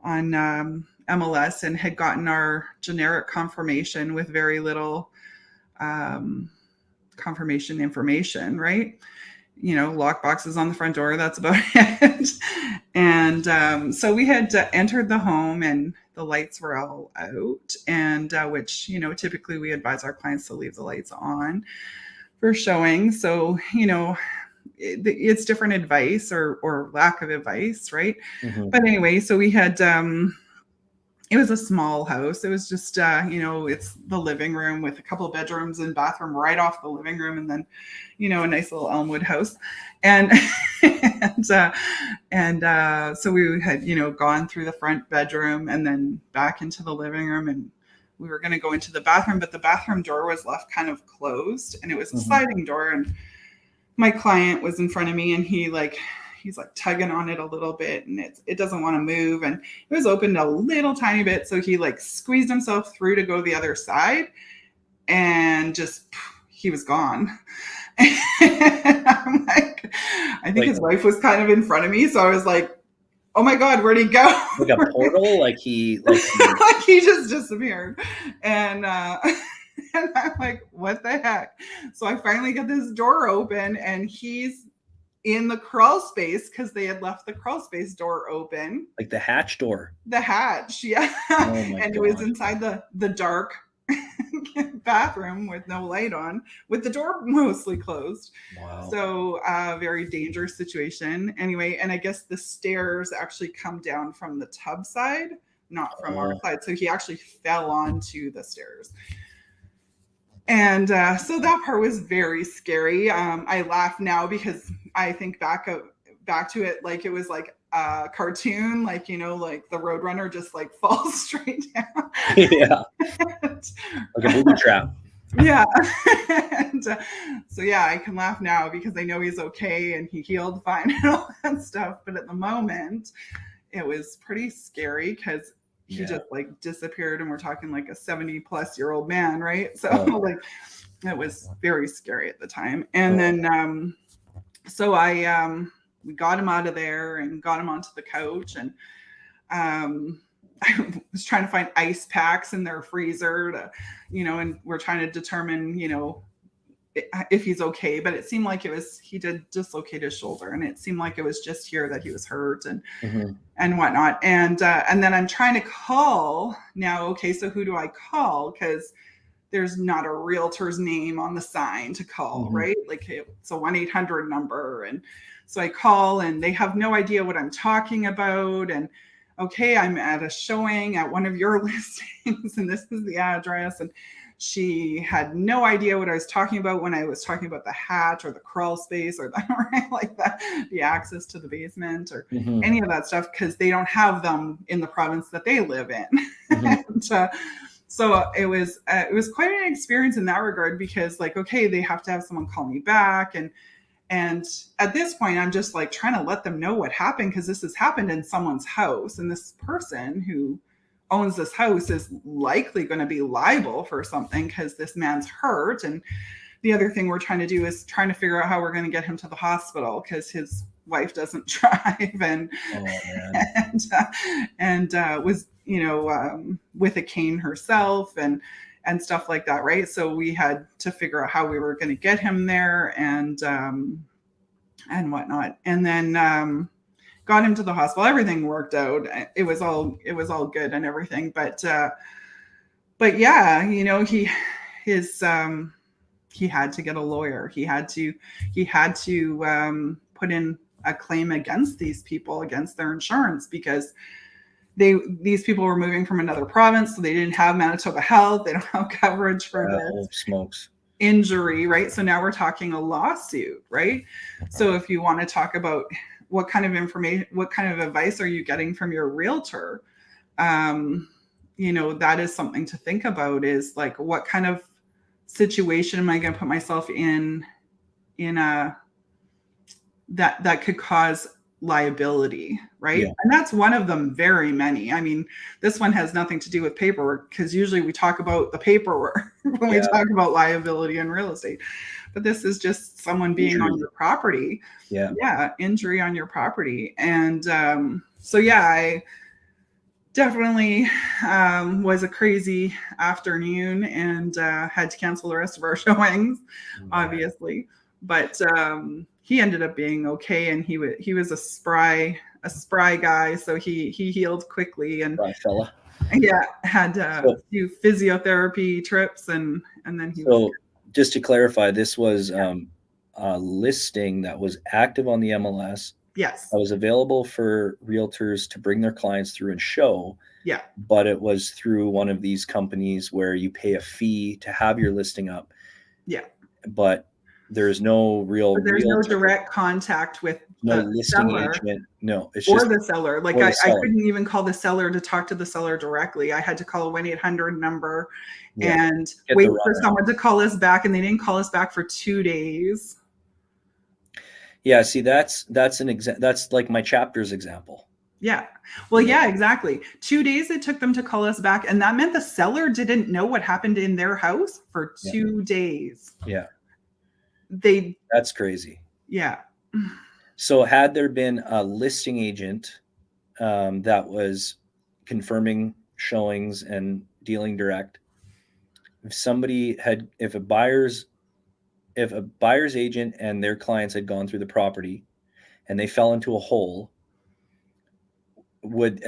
MLS, and had gotten our generic confirmation with very little confirmation information, right? You know, lock boxes on the front door, that's about it. And so we had entered the home, and the lights were all out, and which, you know, typically we advise our clients to leave the lights on for showing. So, you know, it's different advice or lack of advice, right? Mhm. But anyway, so we had It was a small house. It was just, it's the living room with a couple of bedrooms and bathroom right off the living room, and then, a nice little Elmwood house. And so we had, gone through the front bedroom and then back into the living room, and we were going to go into the bathroom, but the bathroom door was left kind of closed, and it was a sliding door. And my client was in front of me, and he's like tugging on it a little bit, and it doesn't want to move, and it was opened a little tiny bit, so he like squeezed himself through to go the other side, and just he was gone. And I'm like, I think his wife was kind of in front of me, so I was like, oh my God, where'd he go? Like a portal, like he like he just disappeared. And and I'm like, what the heck? So I finally get this door open, and he's in the crawl space, because they had left the crawl space door open. Like the hatch door. The hatch, yeah. Oh and God. It was inside the dark bathroom with no light on, with the door mostly closed. Wow. So very dangerous situation. Anyway, and I guess the stairs actually come down from the tub side, not from our side. So he actually fell onto the stairs. And so that part was very scary. I laugh now because I think back to it like it was like a cartoon, like, like the Roadrunner just like falls straight down. Yeah. Like a booby trap. Yeah. And so yeah, I can laugh now because I know he's okay and he healed fine and all that stuff. But at the moment, it was pretty scary because he just like disappeared, and we're talking like a 70-plus-year-old man, right? So like it was very scary at the time. And then so we got him out of there and got him onto the couch, and I was trying to find ice packs in their freezer to, and we're trying to determine, if he's okay. But it seemed like he did dislocate his shoulder, and it seemed like it was just here that he was hurt and whatnot. And then I'm trying to call now. Okay, so who do I call? Because there's not a realtor's name on the sign to call, right? Like it's a 1-800 number. And so I call, and they have no idea what I'm talking about. And okay, I'm at a showing at one of your listings, and this is the address. And she had no idea what I was talking about when I was talking about the hatch or the crawl space or the access to the basement or any of that stuff, because they don't have them in the province that they live in. And, so it was quite an experience in that regard, because like, okay, they have to have someone call me back. And at this point, I'm just like trying to let them know what happened, because this has happened in someone's house. And this person who owns this house is likely going to be liable for something because this man's hurt. And the other thing we're trying to do is trying to figure out how we're going to get him to the hospital, because his wife doesn't drive and was, with a cane herself and stuff like that. Right. So we had to figure out how we were going to get him there and whatnot. And then, got him to the hospital. Everything worked out. It was all good and everything. But yeah, he had to get a lawyer. He had to put in a claim against these people, against their insurance, because these people were moving from another province, so they didn't have Manitoba Health. They don't have coverage for this injury, right? So now we're talking a lawsuit, right? So if you want to talk about what kind of information, what kind of advice are you getting from your realtor? That is something to think about, is like, what kind of situation am I going to put myself in that could cause liability, right? Yeah. And that's one of them, very many. I mean, this one has nothing to do with paperwork, because usually we talk about the paperwork when we talk about liability in real estate. But this is just someone being on your property. Yeah, injury on your property. And so yeah, I definitely was a crazy afternoon, and had to cancel the rest of our showings, obviously. But he ended up being okay, and he was a spry guy, so he healed quickly, and fella. Yeah, had a few physiotherapy trips, and then he. So just to clarify, this was a listing that was active on the MLS. Yes. I was available for realtors to bring their clients through and show. Yeah. But it was through one of these companies where you pay a fee to have your listing up. Yeah. But there's no real But there's no realtor, direct contact with no the listing seller agent. No, it's or just the seller. Like or the I seller. couldn't even call the seller to talk to the seller directly. I had to call a 1-800 number Yeah. and Get wait the for runner. someone to call us back, and they didn't call us back for 2 days. Yeah, see, that's like my chapters example. Yeah. Well, yeah, exactly. 2 days it took them to call us back, and that meant the seller didn't know what happened in their house for 2 days. Yeah. They That's crazy. Yeah. So had there been a listing agent that was confirming showings and dealing direct, if a buyer's agent and their clients had gone through the property and they fell into a hole, would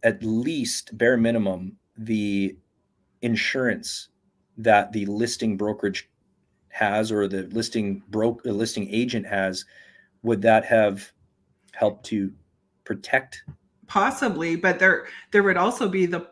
at least, bare minimum, the insurance that the listing brokerage has or the listing agent has, would that have helped to protect? Possibly, but there would also be the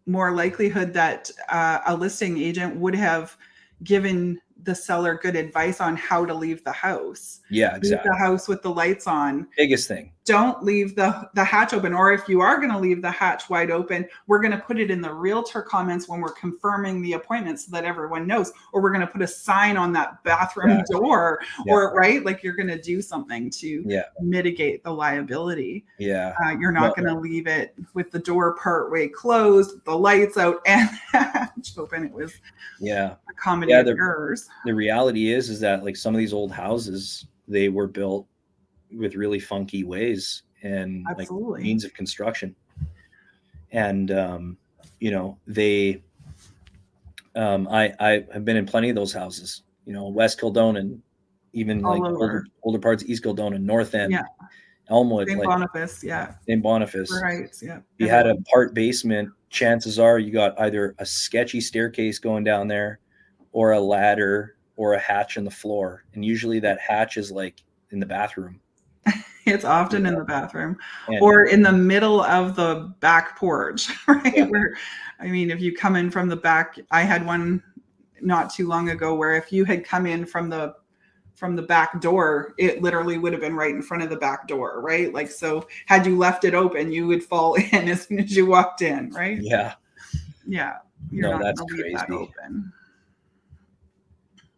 more likelihood that a listing agent would have given the seller good advice on how to leave the house. Yeah, exactly. Leave the house with the lights on. Biggest thing. Don't leave the hatch open. Or if you are going to leave the hatch wide open, we're going to put it in the realtor comments when we're confirming the appointment so that everyone knows. Or we're going to put a sign on that bathroom door. Or, right? Like you're going to do something to mitigate the liability. Yeah. You're not going to leave it with the door partway closed, the lights out, and the hatch open. It was a comedy of errors. The reality is that like some of these old houses, they were built with really funky ways and like means of construction. And, they, I have been in plenty of those houses, West Kildonan, even like older parts of East Kildonan, North End, Elmwood, St. Boniface. St. Boniface. Right. Yeah. You had a part basement. Chances are you got either a sketchy staircase going down there or a ladder or a hatch in the floor. And usually that hatch is like in the bathroom. It's often in the bathroom or in the middle of the back porch, right? Yeah. Where, if you come in from the back, I had one not too long ago where if you had come in from the back door, it literally would have been right in front of the back door, right? Like, so had you left it open, you would fall in as soon as you walked in, right? Yeah. Yeah. You're not going to leave that open.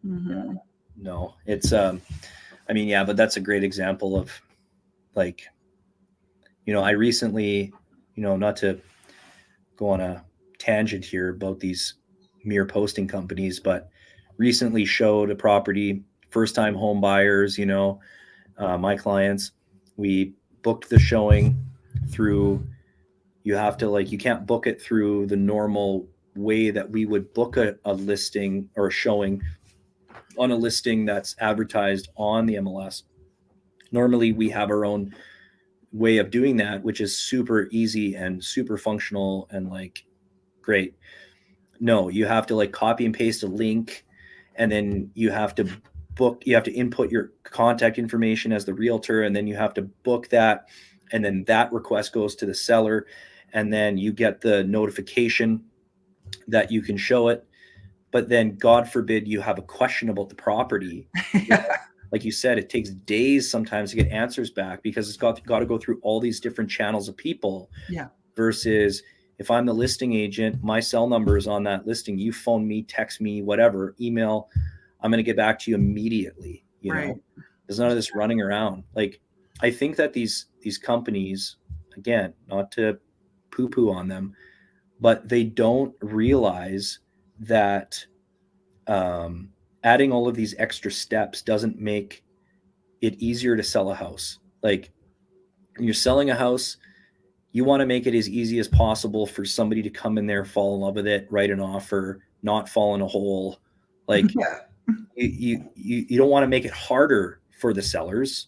Mm-hmm. Yeah. No, it's, but that's a great example of like, I recently, not to go on a tangent here about these mere posting companies, but recently showed a property, first time home buyers, my clients, we booked the showing through, you can't book it through the normal way that we would book a listing or a showing on a listing that's advertised on the MLS. Normally we have our own way of doing that, which is super easy and super functional and like great. No, you have to like copy and paste a link, and then you have to input your contact information as the realtor, and then you have to book that, and then that request goes to the seller, and then you get the notification that you can show it. But then God forbid you have a question about the property. Like you said, it takes days sometimes to get answers back because it's got to go through all these different channels of people. Yeah. Versus if I'm the listing agent, my cell number is on that listing. You phone me, text me, whatever, email, I'm going to get back to you immediately. There's none of this running around. Like, I think that these companies, again, not to poo-poo on them, but they don't realize that adding all of these extra steps doesn't make it easier to sell a house. Like, when you're selling a house, you want to make it as easy as possible for somebody to come in there, fall in love with it, write an offer, not fall in a hole. Like, you don't want to make it harder for the sellers,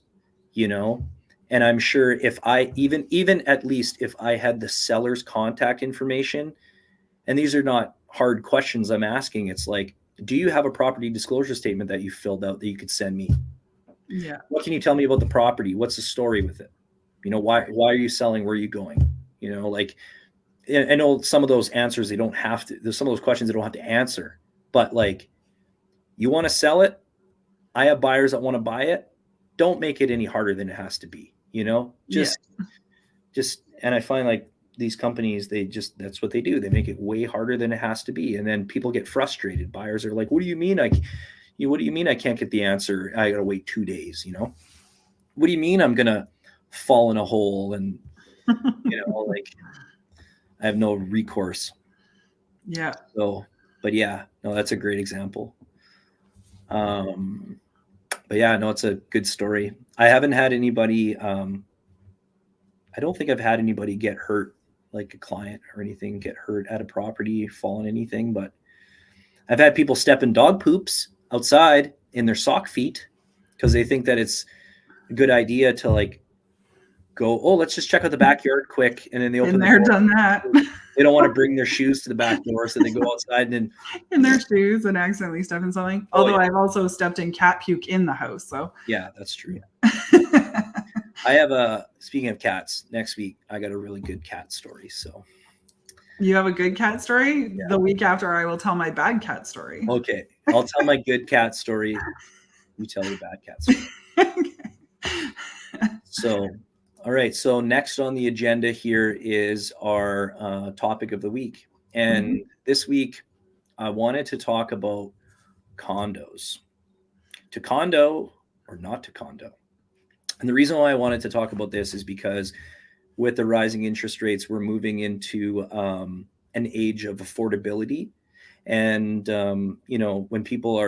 And I'm sure if I even at least if I had the seller's contact information, and these are not hard questions I'm asking, it's like, do you have a property disclosure statement that you filled out that you could send me? Yeah. What can you tell me about the property? What's the story with it? You know, why are you selling? Where are you going? You know, like, I know some of those answers, they don't have to, there's some of those questions they don't have to answer, but like, you want to sell it? I have buyers that want to buy it. Don't make it any harder than it has to be, you know, just, and I find like these companies, that's what they do. They make it way harder than it has to be. And then people get frustrated. Buyers are like, what do you mean? What do you mean I can't get the answer? I got to wait 2 days, you know? What do you mean I'm going to fall in a hole and, you know, like I have no recourse. Yeah. So, but yeah, no, that's a great example. But yeah, no, it's a good story. I haven't had anybody, I don't think I've had anybody get hurt, like a client or anything, get hurt at a property, fall in anything, but I've had people step in dog poops outside in their sock feet because they think that it's a good idea to like go, oh, let's just check out the backyard quick. And then they open Been the there, door. done that. They don't want to bring their shoes to the back door. So they go outside and then in their shoes and accidentally step in something. Oh, Although yeah. I've also stepped in cat puke in the house. So Yeah, that's true. I have speaking of cats, next week I got a really good cat story. So you have a good cat story? Yeah. The week after I will tell my bad cat story. Okay. I'll tell my good cat story. You tell your bad cat story. So, all right. So next on the agenda here is our topic of the week. And this week I wanted to talk about condos. To condo or not to condo. And the reason why I wanted to talk about this is because with the rising interest rates, we're moving into an age of affordability. And, you know, when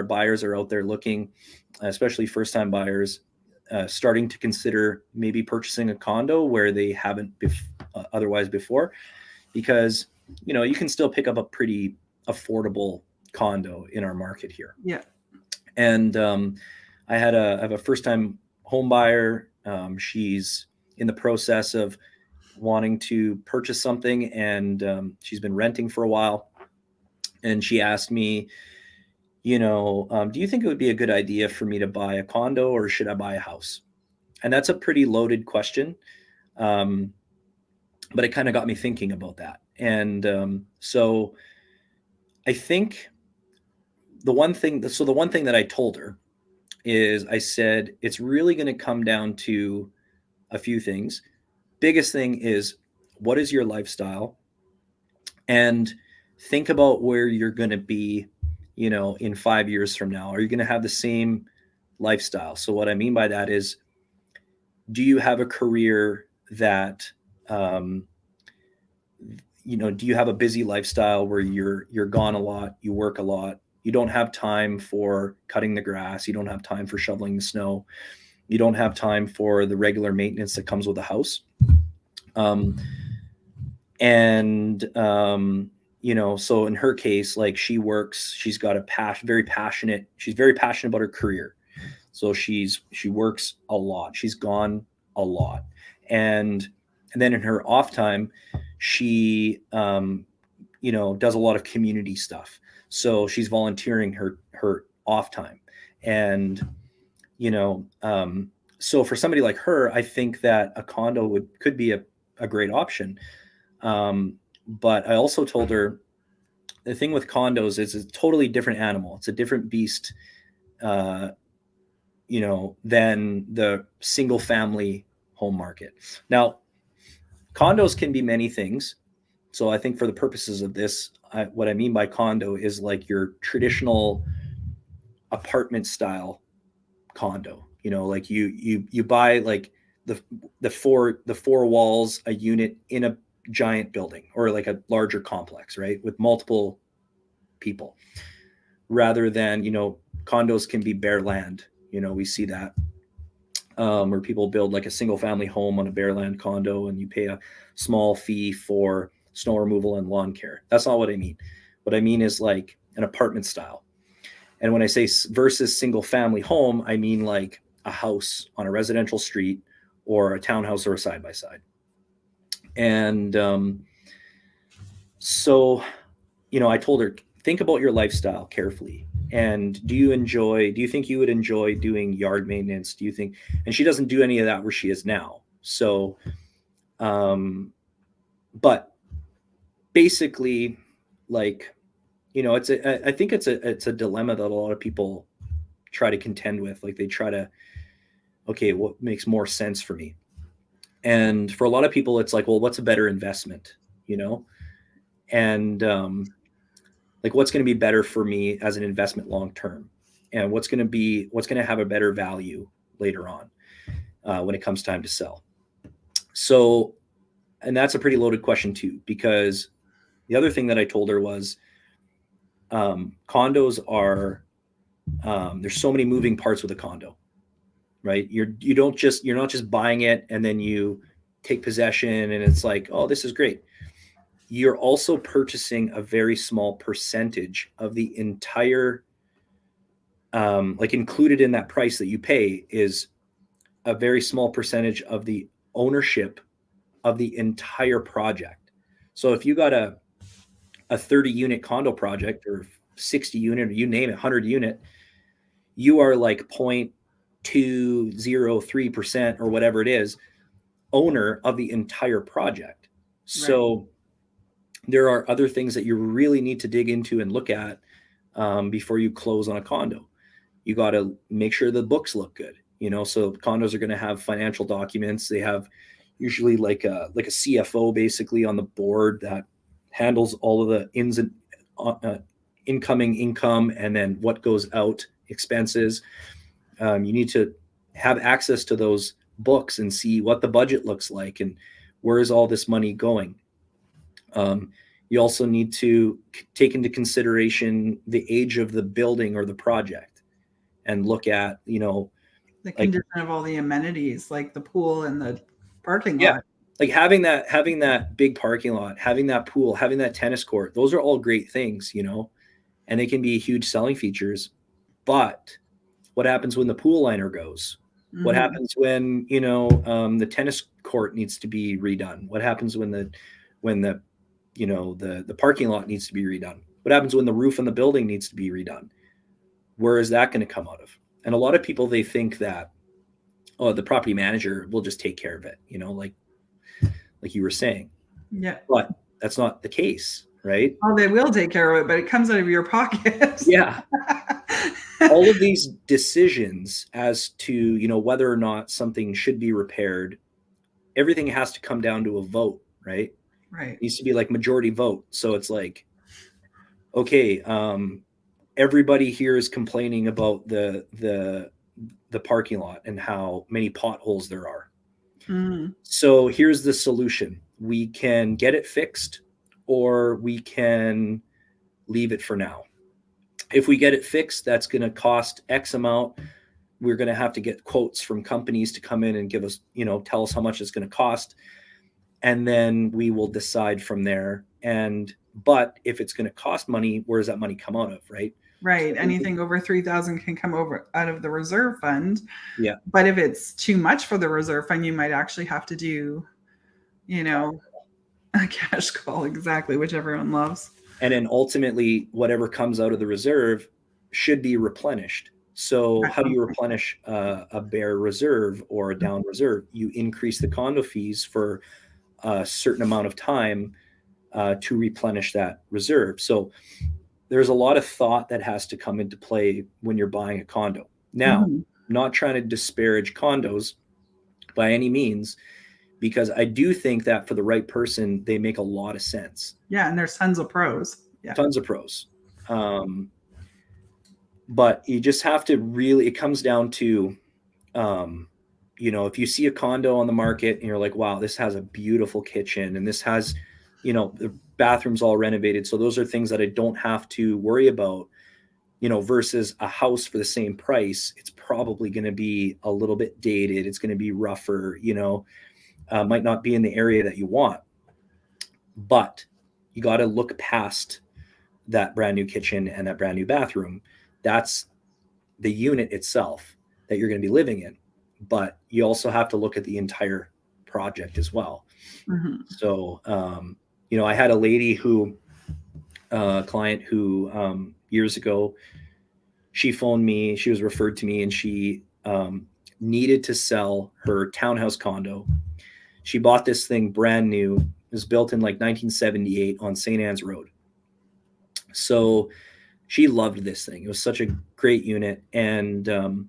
buyers are out there looking, especially first-time buyers, starting to consider maybe purchasing a condo where they haven't otherwise before, because, you know, you can still pick up a pretty affordable condo in our market here. Yeah. And I have a first-time home buyer. She's in the process of wanting to purchase something, and she's been renting for a while. And she asked me, you know, do you think it would be a good idea for me to buy a condo or should I buy a house? And that's a pretty loaded question. But it kind of got me thinking about that. And so I think the one thing that I told her is I said, it's really going to come down to a few things. Biggest thing is, what is your lifestyle? And think about where you're going to be, you know, in 5 years from now. Are you going to have the same lifestyle? So what I mean by that is, do you have a career that, you know, do you have a busy lifestyle where you're gone a lot, you work a lot, you don't have time for cutting the grass, you don't have time for shoveling the snow, you don't have time for the regular maintenance that comes with a house. You know, so in her case, like she works, she's got she's very passionate about her career. So she works a lot. She's gone a lot. And then in her off time, she, you know, does a lot of community stuff. So she's volunteering her off time. And, you know, so for somebody like her, I think that a condo could be a great option. But I also told her the thing with condos is it's a totally different animal. It's a different beast, you know, than the single family home market. Now, condos can be many things. So I think for the purposes of this, what I mean by condo is like your traditional apartment style condo. You know, like you buy like the four walls, a unit in a giant building or like a larger complex, right? With multiple people, rather than, you know, condos can be bare land. You know, we see that where people build like a single family home on a bare land condo and you pay a small fee for snow removal and lawn care. That's not what I mean. What I mean is like an apartment style. And when I say versus single family home, I mean like a house on a residential street or a townhouse or a side by side. And so, you know, I told her, think about your lifestyle carefully. And do you think you would enjoy doing yard maintenance? Do you think, and she doesn't do any of that where she is now. So, but basically, like, I think it's a dilemma that a lot of people try to contend with. Like, they try to, okay, what makes more sense for me? And for a lot of people, it's like, well, what's a better investment, and like, what's going to be better for me as an investment long term, and what's going to have a better value later on when it comes time to sell. So, and that's a pretty loaded question too, because the other thing that I told her was, condos are, there's so many moving parts with a condo, right? You're not just buying it and then you take possession and it's like, oh, this is great. You're also purchasing a very small percentage of the entire, like, included in that price that you pay is a very small percentage of the ownership of the entire project. So if you got a 30 unit condo project or 60 unit, or you name it, 100 unit, you are like 0.203% or whatever it is, owner of the entire project. So there are other things that you really need to dig into and look at before you close on a condo. You got to make sure the books look good. So condos are going to have financial documents. They have usually like a CFO basically on the board that handles all of the ins and incoming income, and then what goes out, expenses. You need to have access to those books and see what the budget looks like and where is all this money going. You also need to take into consideration the age of the building or the project and look at, the condition of all the amenities, like the pool and the parking lot. Like having that big parking lot, having that pool, having that tennis court, those are all great things, and they can be huge selling features. But what happens when the pool liner goes? Mm-hmm. What happens when, the tennis court needs to be redone? What happens when the parking lot needs to be redone? What happens when the roof on the building needs to be redone? Where is that going to come out of? And a lot of people, they think that, oh, the property manager will just take care of it, like you were saying. Yeah. But that's not the case, right? Oh, they will take care of it, but it comes out of your pocket. Yeah. All of these decisions as to, whether or not something should be repaired, everything has to come down to a vote, right? Right. It needs to be like majority vote. So it's like, okay, everybody here is complaining about the parking lot and how many potholes there are. Mm-hmm. So here's the solution. We can get it fixed, or we can leave it for now. If we get it fixed, that's going to cost X amount. We're going to have to get quotes from companies to come in and give us, tell us how much it's going to cost. And then we will decide from there. But if it's going to cost money, where does that money come out of, right? Right. Anything over 3,000 can come over out of the reserve fund. Yeah. But if it's too much for the reserve fund, you might actually have to do, a cash call, exactly, which everyone loves. And then ultimately, whatever comes out of the reserve should be replenished. So how do you replenish a bare reserve or a down reserve? You increase the condo fees for a certain amount of time to replenish that reserve. So there's a lot of thought that has to come into play when you're buying a condo. Now, not trying to disparage condos by any means, because I do think that for the right person, they make a lot of sense. Yeah, and there's tons of pros. Yeah. Tons of pros. But you just have to really, it comes down to, if you see a condo on the market and you're like, wow, this has a beautiful kitchen and this has, the bathroom's all renovated. So those are things that I don't have to worry about, versus a house for the same price. It's probably going to be a little bit dated. It's going to be rougher, might not be in the area that you want, but you got to look past that brand new kitchen and that brand new bathroom. That's the unit itself that you're going to be living in, but you also have to look at the entire project as well. Mm-hmm. So, I had a lady who client who years ago, she phoned me, she was referred to me, and she needed to sell her townhouse condo. She bought this thing brand new. It was built in like 1978 on St. Anne's Road. So she loved this thing. It was such a great unit. And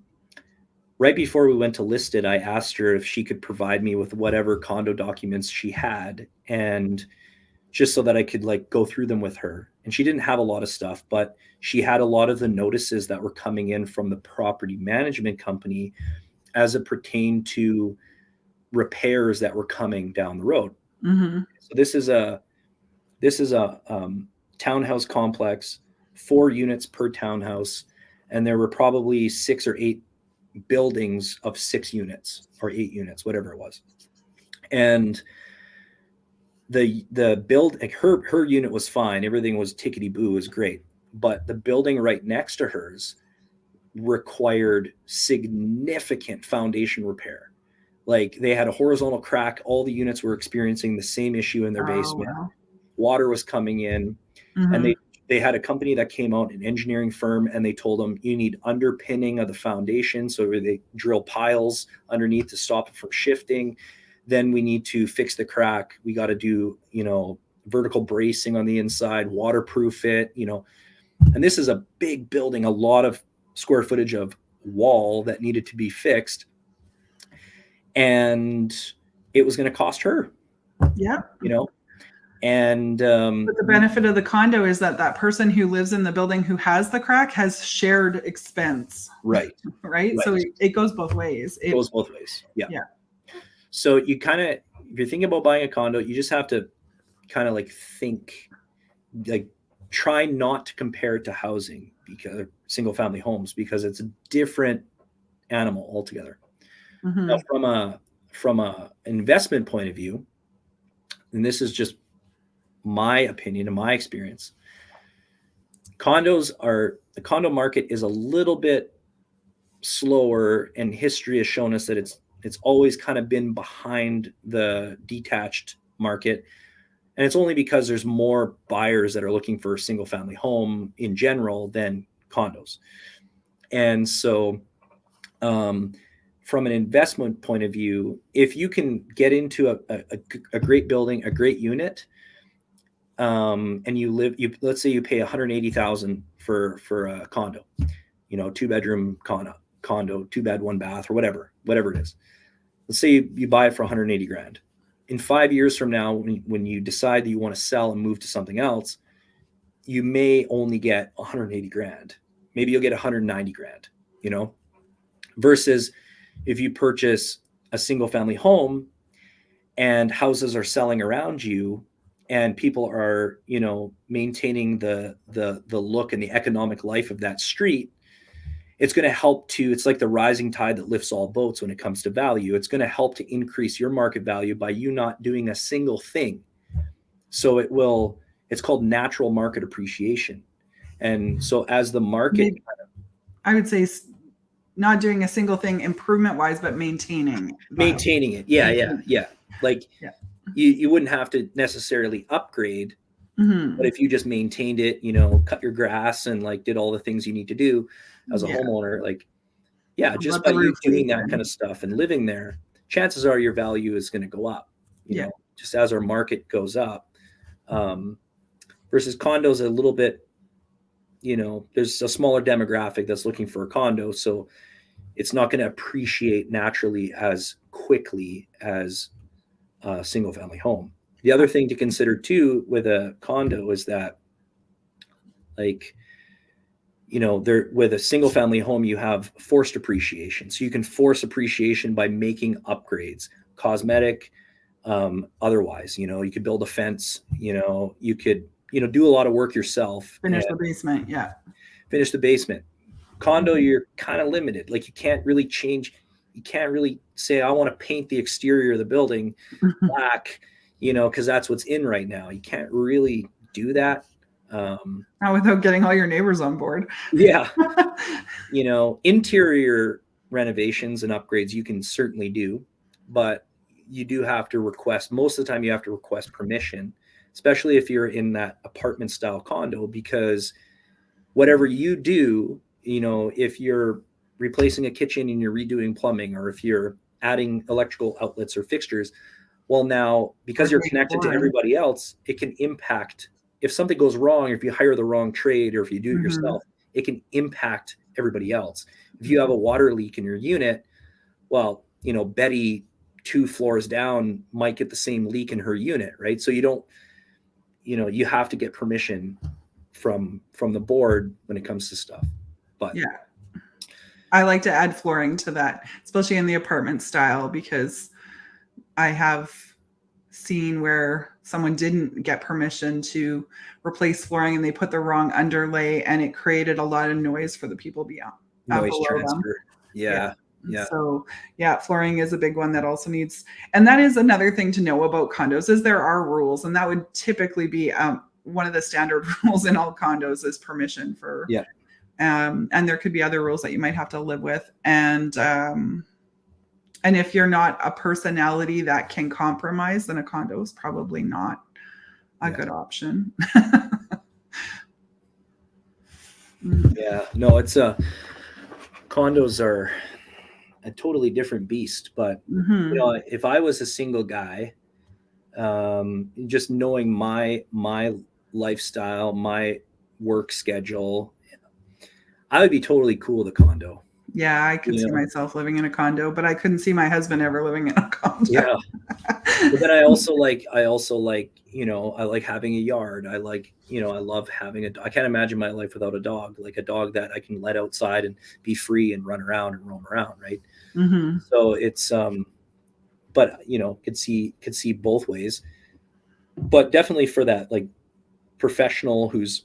right before we went to list it, I asked her if she could provide me with whatever condo documents she had, and just so that I could like go through them with her. And she didn't have a lot of stuff, but she had a lot of the notices that were coming in from the property management company as it pertained to repairs that were coming down the road. Mm-hmm. So this is a townhouse complex, 4 units per townhouse, and there were probably 6 or 8 buildings of 6 units or 8 units, whatever it was. And the build, like her unit was fine, everything was tickety-boo, was great, but the building right next to hers required significant foundation repair. Like they had a horizontal crack. All the units were experiencing the same issue in their basement. Wow. Water was coming in, Mm-hmm. and they had a company that came out, an engineering firm, and they told them you need underpinning of the foundation. So they drill piles underneath to stop it from shifting. Then we need to fix the crack. We got to do, vertical bracing on the inside, waterproof it, and this is a big building, a lot of square footage of wall that needed to be fixed. And it was going to cost her, Yeah. And but the benefit of the condo is that person who lives in the building who has the crack has shared expense. Right. Right. So it goes both ways. It goes both ways. Yeah. Yeah. So you kind of, if you're thinking about buying a condo, you just have to kind of like think, like try not to compare it to housing, because single family homes, because it's a different animal altogether. Mm-hmm. Now, from a investment point of view, and this is just my opinion and my experience, the condo market is a little bit slower, and history has shown us that it's always kind of been behind the detached market. And it's only because there's more buyers that are looking for a single family home in general than condos. And so from an investment point of view, if you can get into a great building, a great unit, and let's say you pay $180,000 for a condo, 2-bedroom condo, 2-bed, 1-bath, or whatever it is. Let's say you buy it for $180,000. In 5 years from now, when you decide that you want to sell and move to something else, you may only get $180,000. Maybe you'll get $190,000, versus if you purchase a single family home and houses are selling around you and people are, maintaining the look and the economic life of that street, it's going to help it's like the rising tide that lifts all boats when it comes to value. It's going to help to increase your market value by you not doing a single thing. So it's called natural market appreciation. And so as the market, I would say not doing a single thing improvement wise, but maintaining it. Yeah. Like you wouldn't have to necessarily upgrade, mm-hmm. but if you just maintained it, cut your grass and like did all the things you need to do as a homeowner, like, just by you doing that kind of stuff and living there, chances are your value is going to go up, just as our market goes up, versus condos a little bit, there's a smaller demographic that's looking for a condo. So it's not going to appreciate naturally as quickly as a single family home. The other thing to consider too with a condo is that, like, with a single family home, you have forced appreciation. So you can force appreciation by making upgrades, cosmetic, otherwise, you could build a fence, you could, do a lot of work yourself. Finish the basement. Yeah. Finish the basement. Condo, you're kind of limited. Like you can't really say, I want to paint the exterior of the building black, because that's what's in right now. You can't really do that. Not without getting all your neighbors on board. Yeah. Interior renovations and upgrades you can certainly do, but you do have to request, most of the time you have to request permission especially if you're in that apartment style condo, because whatever you do, if you're replacing a kitchen and you're redoing plumbing, or if you're adding electrical outlets or fixtures, well, now because you're connected to everybody else, it can impact, if something goes wrong, if you hire the wrong trade, or if you do it yourself, it can impact everybody else. If you have a water leak in your unit, well, Betty 2 floors down might get the same leak in her unit, right? So you have to get permission from the board when it comes to stuff. But yeah, I like to add flooring to that, especially in the apartment style, because I have seen where someone didn't get permission to replace flooring and they put the wrong underlay, and it created a lot of noise for the people beyond. Noise transfer. Yeah. So yeah, flooring is a big one that also needs, and that is another thing to know about condos, is there are rules, and that would typically be one of the standard rules in all condos is permission for, and there could be other rules that you might have to live with. And if you're not a personality that can compromise, then a condo is probably not a good option. Yeah, no, it's condos are a totally different beast. But if I was a single guy, just knowing my lifestyle, my work schedule, I would be totally cool with a condo. Yeah, I could see myself living in a condo, but I couldn't see my husband ever living in a condo. Yeah. But then I also like, I like having a yard. I love having I can't imagine my life without a dog, like a dog that I can let outside and be free and run around and roam around. Right. So it's, but could see both ways, but definitely for that, like, professional who's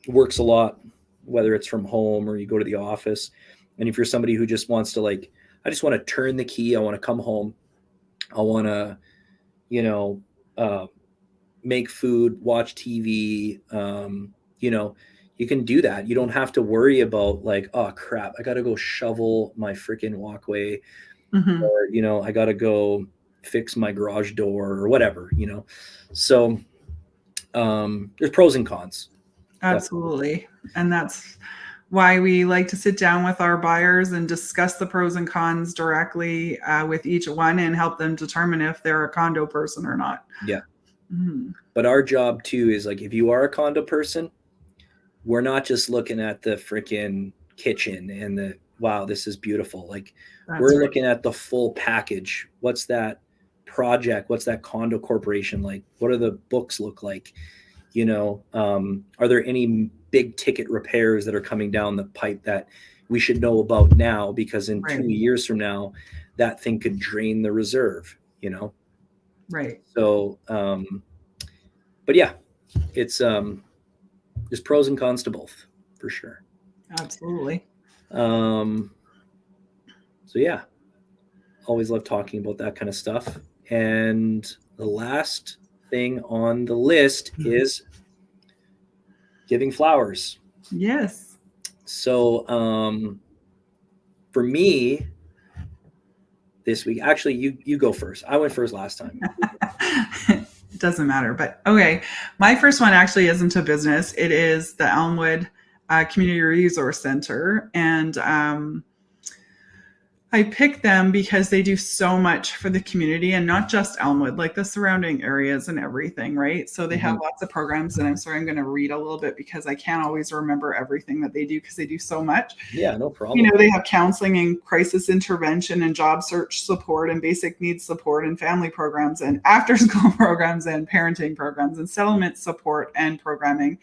works a lot, whether it's from home or you go to the office. And if you're somebody who just wants to, like, I just want to turn the key, I want to come home, I want to, make food, watch TV, you can do that. You don't have to worry about, like, oh crap, I got to go shovel my freaking walkway, or, I got to go fix my garage door or whatever, So there's pros and cons. Absolutely. And that's why we like to sit down with our buyers and discuss the pros and cons directly with each one and help them determine if they're a condo person or not. Yeah. But our job too is, like, if you are a condo person, we're not just looking at the freaking kitchen and wow, this is beautiful. Like, we're looking at the full package. What's that project? What's that condo corporation like? What do the books look like? Are there any big ticket repairs that are coming down the pipe that we should know about now? Because in 2 years from now, that thing could drain the reserve, Right. So, but yeah, it's, there's pros and cons to both, for sure. Absolutely. So yeah, always love talking about that kind of stuff. And the last thing on the list is giving flowers. Yes. So for me this week, actually, you go first. I went first last time. It doesn't matter, but okay. My first one actually isn't a business. It is the Elmwood Community Resource Center. And I picked them because they do so much for the community, and not just Elmwood, like the surrounding areas and everything, right? So they have lots of programs, and I'm sorry, I'm going to read a little bit because I can't always remember everything that they do because they do so much. Yeah, no problem. They have counseling and crisis intervention and job search support and basic needs support and family programs and after school programs and parenting programs and settlement support and programming.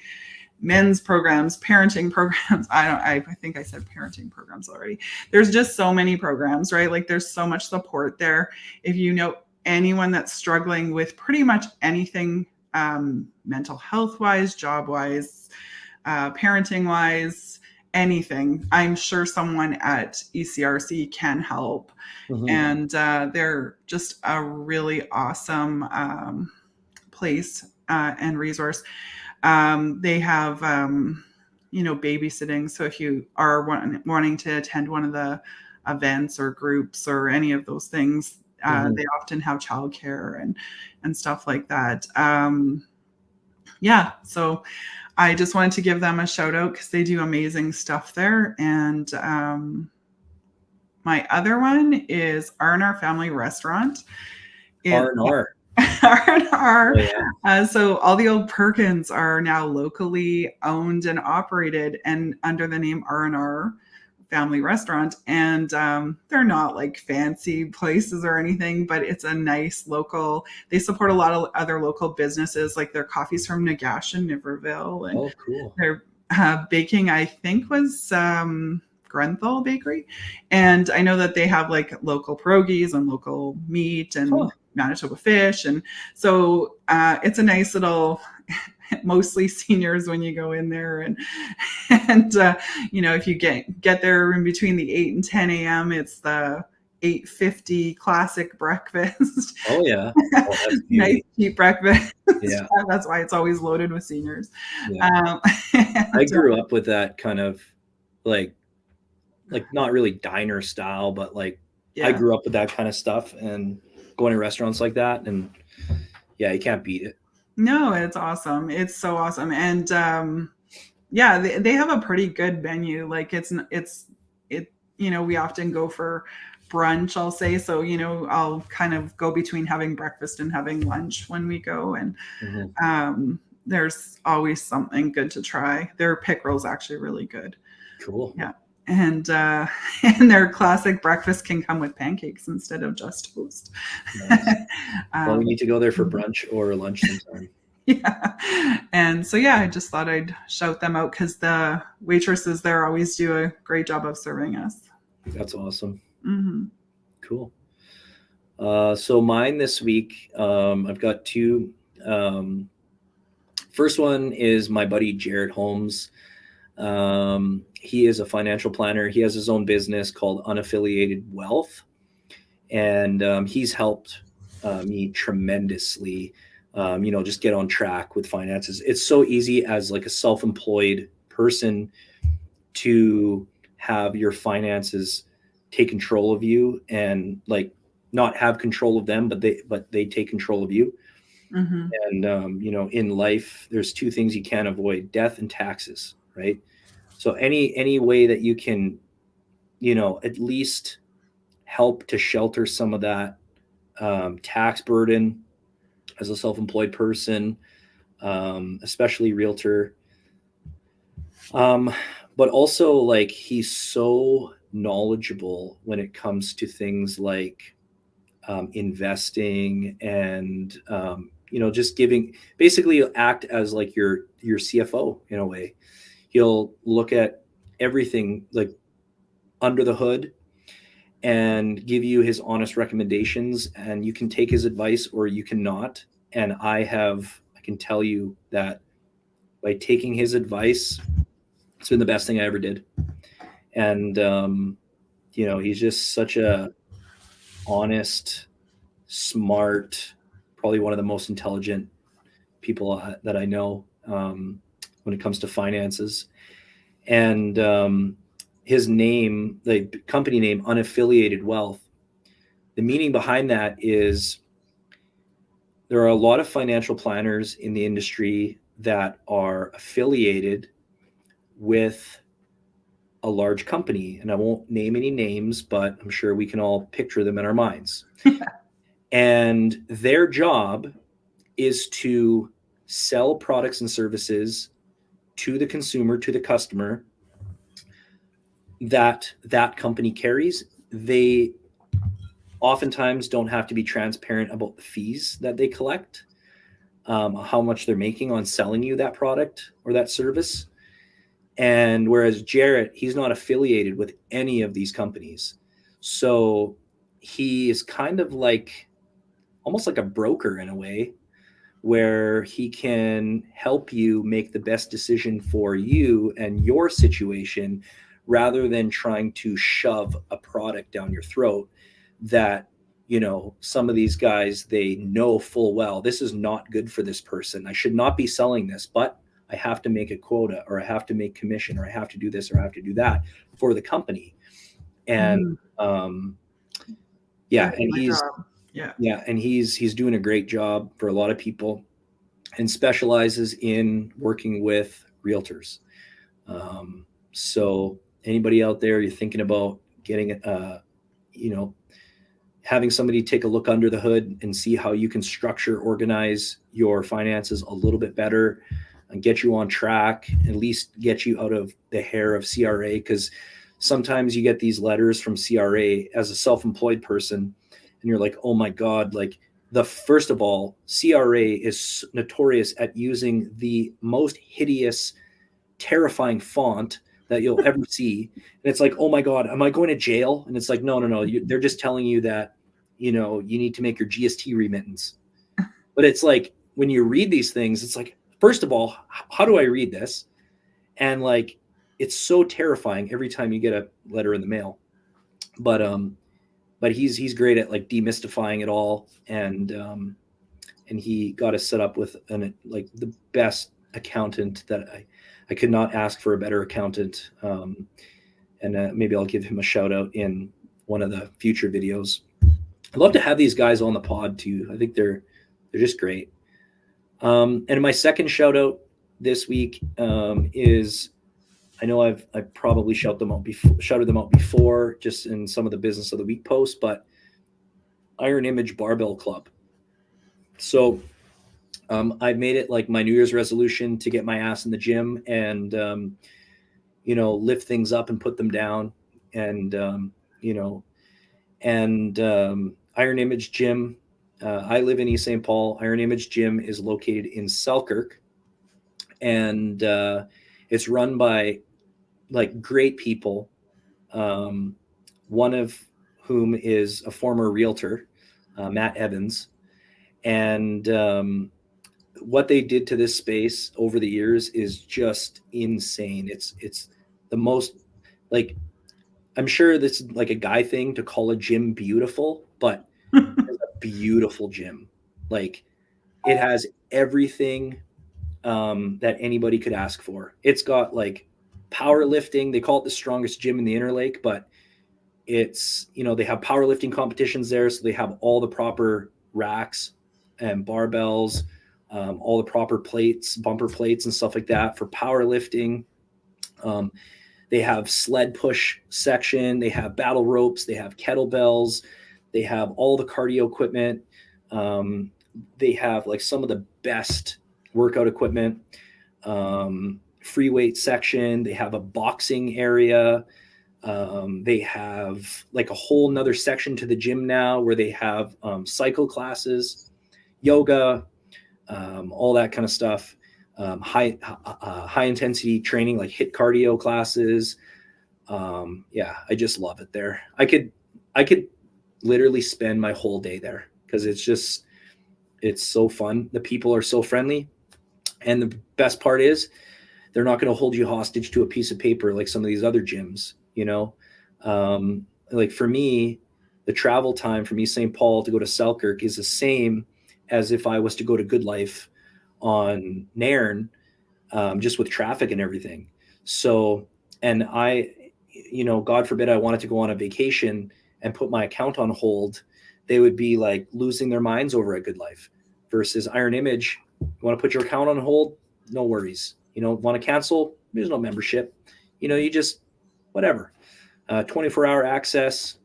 Men's programs, parenting programs. I think I said parenting programs already. There's just so many programs, right? Like, there's so much support there. If you know anyone that's struggling with pretty much anything, mental health wise, job wise, parenting wise, anything, I'm sure someone at ECRC can help. And they're just a really awesome place and resource. They have, babysitting. So if you are wanting to attend one of the events or groups or any of those things, they often have childcare and stuff like that. yeah, so I just wanted to give them a shout out because they do amazing stuff there. And my other one is R&R Family Restaurant. R&R. R&R. Oh, yeah. So all the old Perkins are now locally owned and operated and under the name R&R Family Restaurant. And they're not like fancy places or anything, but it's a nice local, they support a lot of other local businesses, like their coffees from Nagash and Niverville. And Oh, cool. their baking, I think, was Grenthal Bakery. And I know that they have like local pierogies and local meat and Manitoba fish. And so it's a nice little, mostly seniors when you go in there. And if you get there in between the 8 and 10 a.m., it's the 8:50 classic breakfast. Oh, yeah. Oh, that's nice cheap breakfast. Yeah. That's why it's always loaded with seniors. Yeah. I grew up with that kind of like not really diner style, but like I grew up with that kind of stuff and going to restaurants like that. And yeah, you can't beat it. No, it's awesome. It's so awesome. And they have a pretty good menu. Like we often go for brunch, I'll say. So, I'll kind of go between having breakfast and having lunch when we go. And there's always something good to try. Their pick roll is actually really good. Cool. Yeah. And their classic breakfast can come with pancakes instead of just toast. Nice. Well, we need to go there for brunch or lunch sometime. Yeah. And so, I just thought I'd shout them out because the waitresses there always do a great job of serving us. That's awesome. Mm-hmm. Cool. So mine this week, I've got two. First one is my buddy Jared Holmes. He is a financial planner. He has his own business called Unaffiliated Wealth. And he's helped me tremendously, just get on track with finances. It's so easy as like a self-employed person to have your finances take control of you and like not have control of them, but they take control of you. Mm-hmm. And, in life, there's two things you can't avoid: death and taxes, right? So any way that you can, at least help to shelter some of that tax burden as a self-employed person, especially realtor. But also like he's so knowledgeable when it comes to things like investing and, just basically act as like your CFO in a way. He'll look at everything like under the hood and give you his honest recommendations, and you can take his advice or you cannot. And I can tell you that by taking his advice, it's been the best thing I ever did. And, he's just such a honest, smart, probably one of the most intelligent people that I know when it comes to finances. And his name, the company name, Unaffiliated Wealth, the meaning behind that is there are a lot of financial planners in the industry that are affiliated with a large company. And I won't name any names, but I'm sure we can all picture them in our minds. And their job is to sell products and services to the consumer, to the customer, that company carries. They oftentimes don't have to be transparent about the fees that they collect, how much they're making on selling you that product or that service. And whereas Jarrett, he's not affiliated with any of these companies. So he is kind of like almost like a broker in a way, where he can help you make the best decision for you and your situation, rather than trying to shove a product down your throat that, some of these guys, they know full well, this is not good for this person. I should not be selling this, but I have to make a quota, or I have to make commission, or I have to do this, or I have to do that for the company. And and he's doing a great job for a lot of people. and specializes in working with realtors. So anybody out there, you're thinking about getting, having somebody take a look under the hood and see how you can organize your finances a little bit better and get you on track, at least get you out of the hair of CRA. Because sometimes you get these letters from CRA as a self-employed person, and you're like, oh my God, like first of all, CRA is notorious at using the most hideous, terrifying font that you'll ever see. And it's like, oh my God, am I going to jail? And it's like, no. They're just telling you that, you need to make your GST remittance. But it's like, when you read these things, it's like, first of all, how do I read this? And like, it's so terrifying every time you get a letter in the mail. But he's great at like demystifying it all. And he got us set up with like the best accountant that I could not ask for a better accountant. And maybe I'll give him a shout out in one of the future videos. I'd love to have these guys on the pod too. I think they're just great. And my second shout out this week is, I know I've probably shouted them out before, just in some of the Business of the Week posts, but Iron Image Barbell Club. So I've made it like my New Year's resolution to get my ass in the gym and, lift things up and put them down. And, Iron Image Gym, I live in East St. Paul. Iron Image Gym is located in Selkirk. And it's run by like great people. One of whom is a former realtor, Matt Evans. And what they did to this space over the years is just insane. It's the most, like, I'm sure this is like a guy thing to call a gym beautiful, but it's a beautiful gym. Like, it has everything that anybody could ask for. It's got like powerlifting. They call it the strongest gym in the Interlake, but it's, they have powerlifting competitions there. So they have all the proper racks and barbells, all the proper plates, bumper plates and stuff like that for powerlifting. They have sled push section. They have battle ropes. They have kettlebells. They have all the cardio equipment. They have like some of the best workout equipment, free weight section. They have a boxing area. They have like a whole nother section to the gym now where they have cycle classes, yoga, all that kind of stuff. High intensity training, like HIIT cardio classes. Yeah, I just love it there. I could literally spend my whole day there because it's so fun. The people are so friendly. And the best part is they're not going to hold you hostage to a piece of paper like some of these other gyms, like for me, the travel time from East St. Paul to go to Selkirk is the same as if I was to go to Good Life on Nairn, just with traffic and everything. So, and God forbid I wanted to go on a vacation and put my account on hold, they would be like losing their minds over a Good Life. Versus Iron Image, you want to put your account on hold? No worries. Want to cancel? There's no membership. You just, whatever. 24-hour access.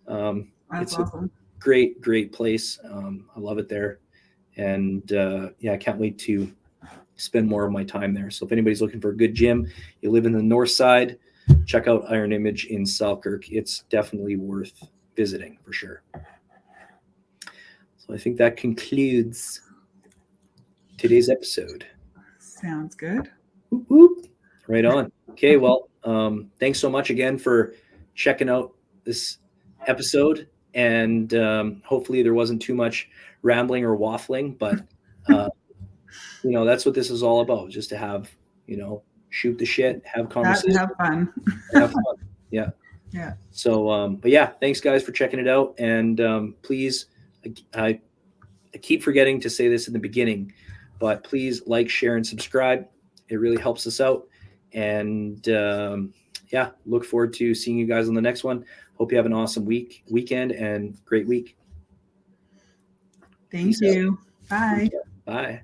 It's awesome. A great place. I love it there. And I can't wait to spend more of my time there. So if anybody's looking for a good gym, you live in the north side, check out Iron Image in Selkirk. It's definitely worth visiting for sure. So I think that concludes today's episode. Sounds good. Whoop, whoop. Right on. Okay, well, thanks so much again for checking out this episode. And hopefully there wasn't too much rambling or waffling, but that's what this is all about, just to have, shoot the shit, have conversation. Have fun. Have fun. Yeah. Yeah. So, but yeah, thanks guys for checking it out. And please, I keep forgetting to say this in the beginning, but please like, share, and subscribe. It really helps us out. And look forward to seeing you guys on the next one. Hope you have an awesome weekend, and great week. Thank you. Bye. Bye.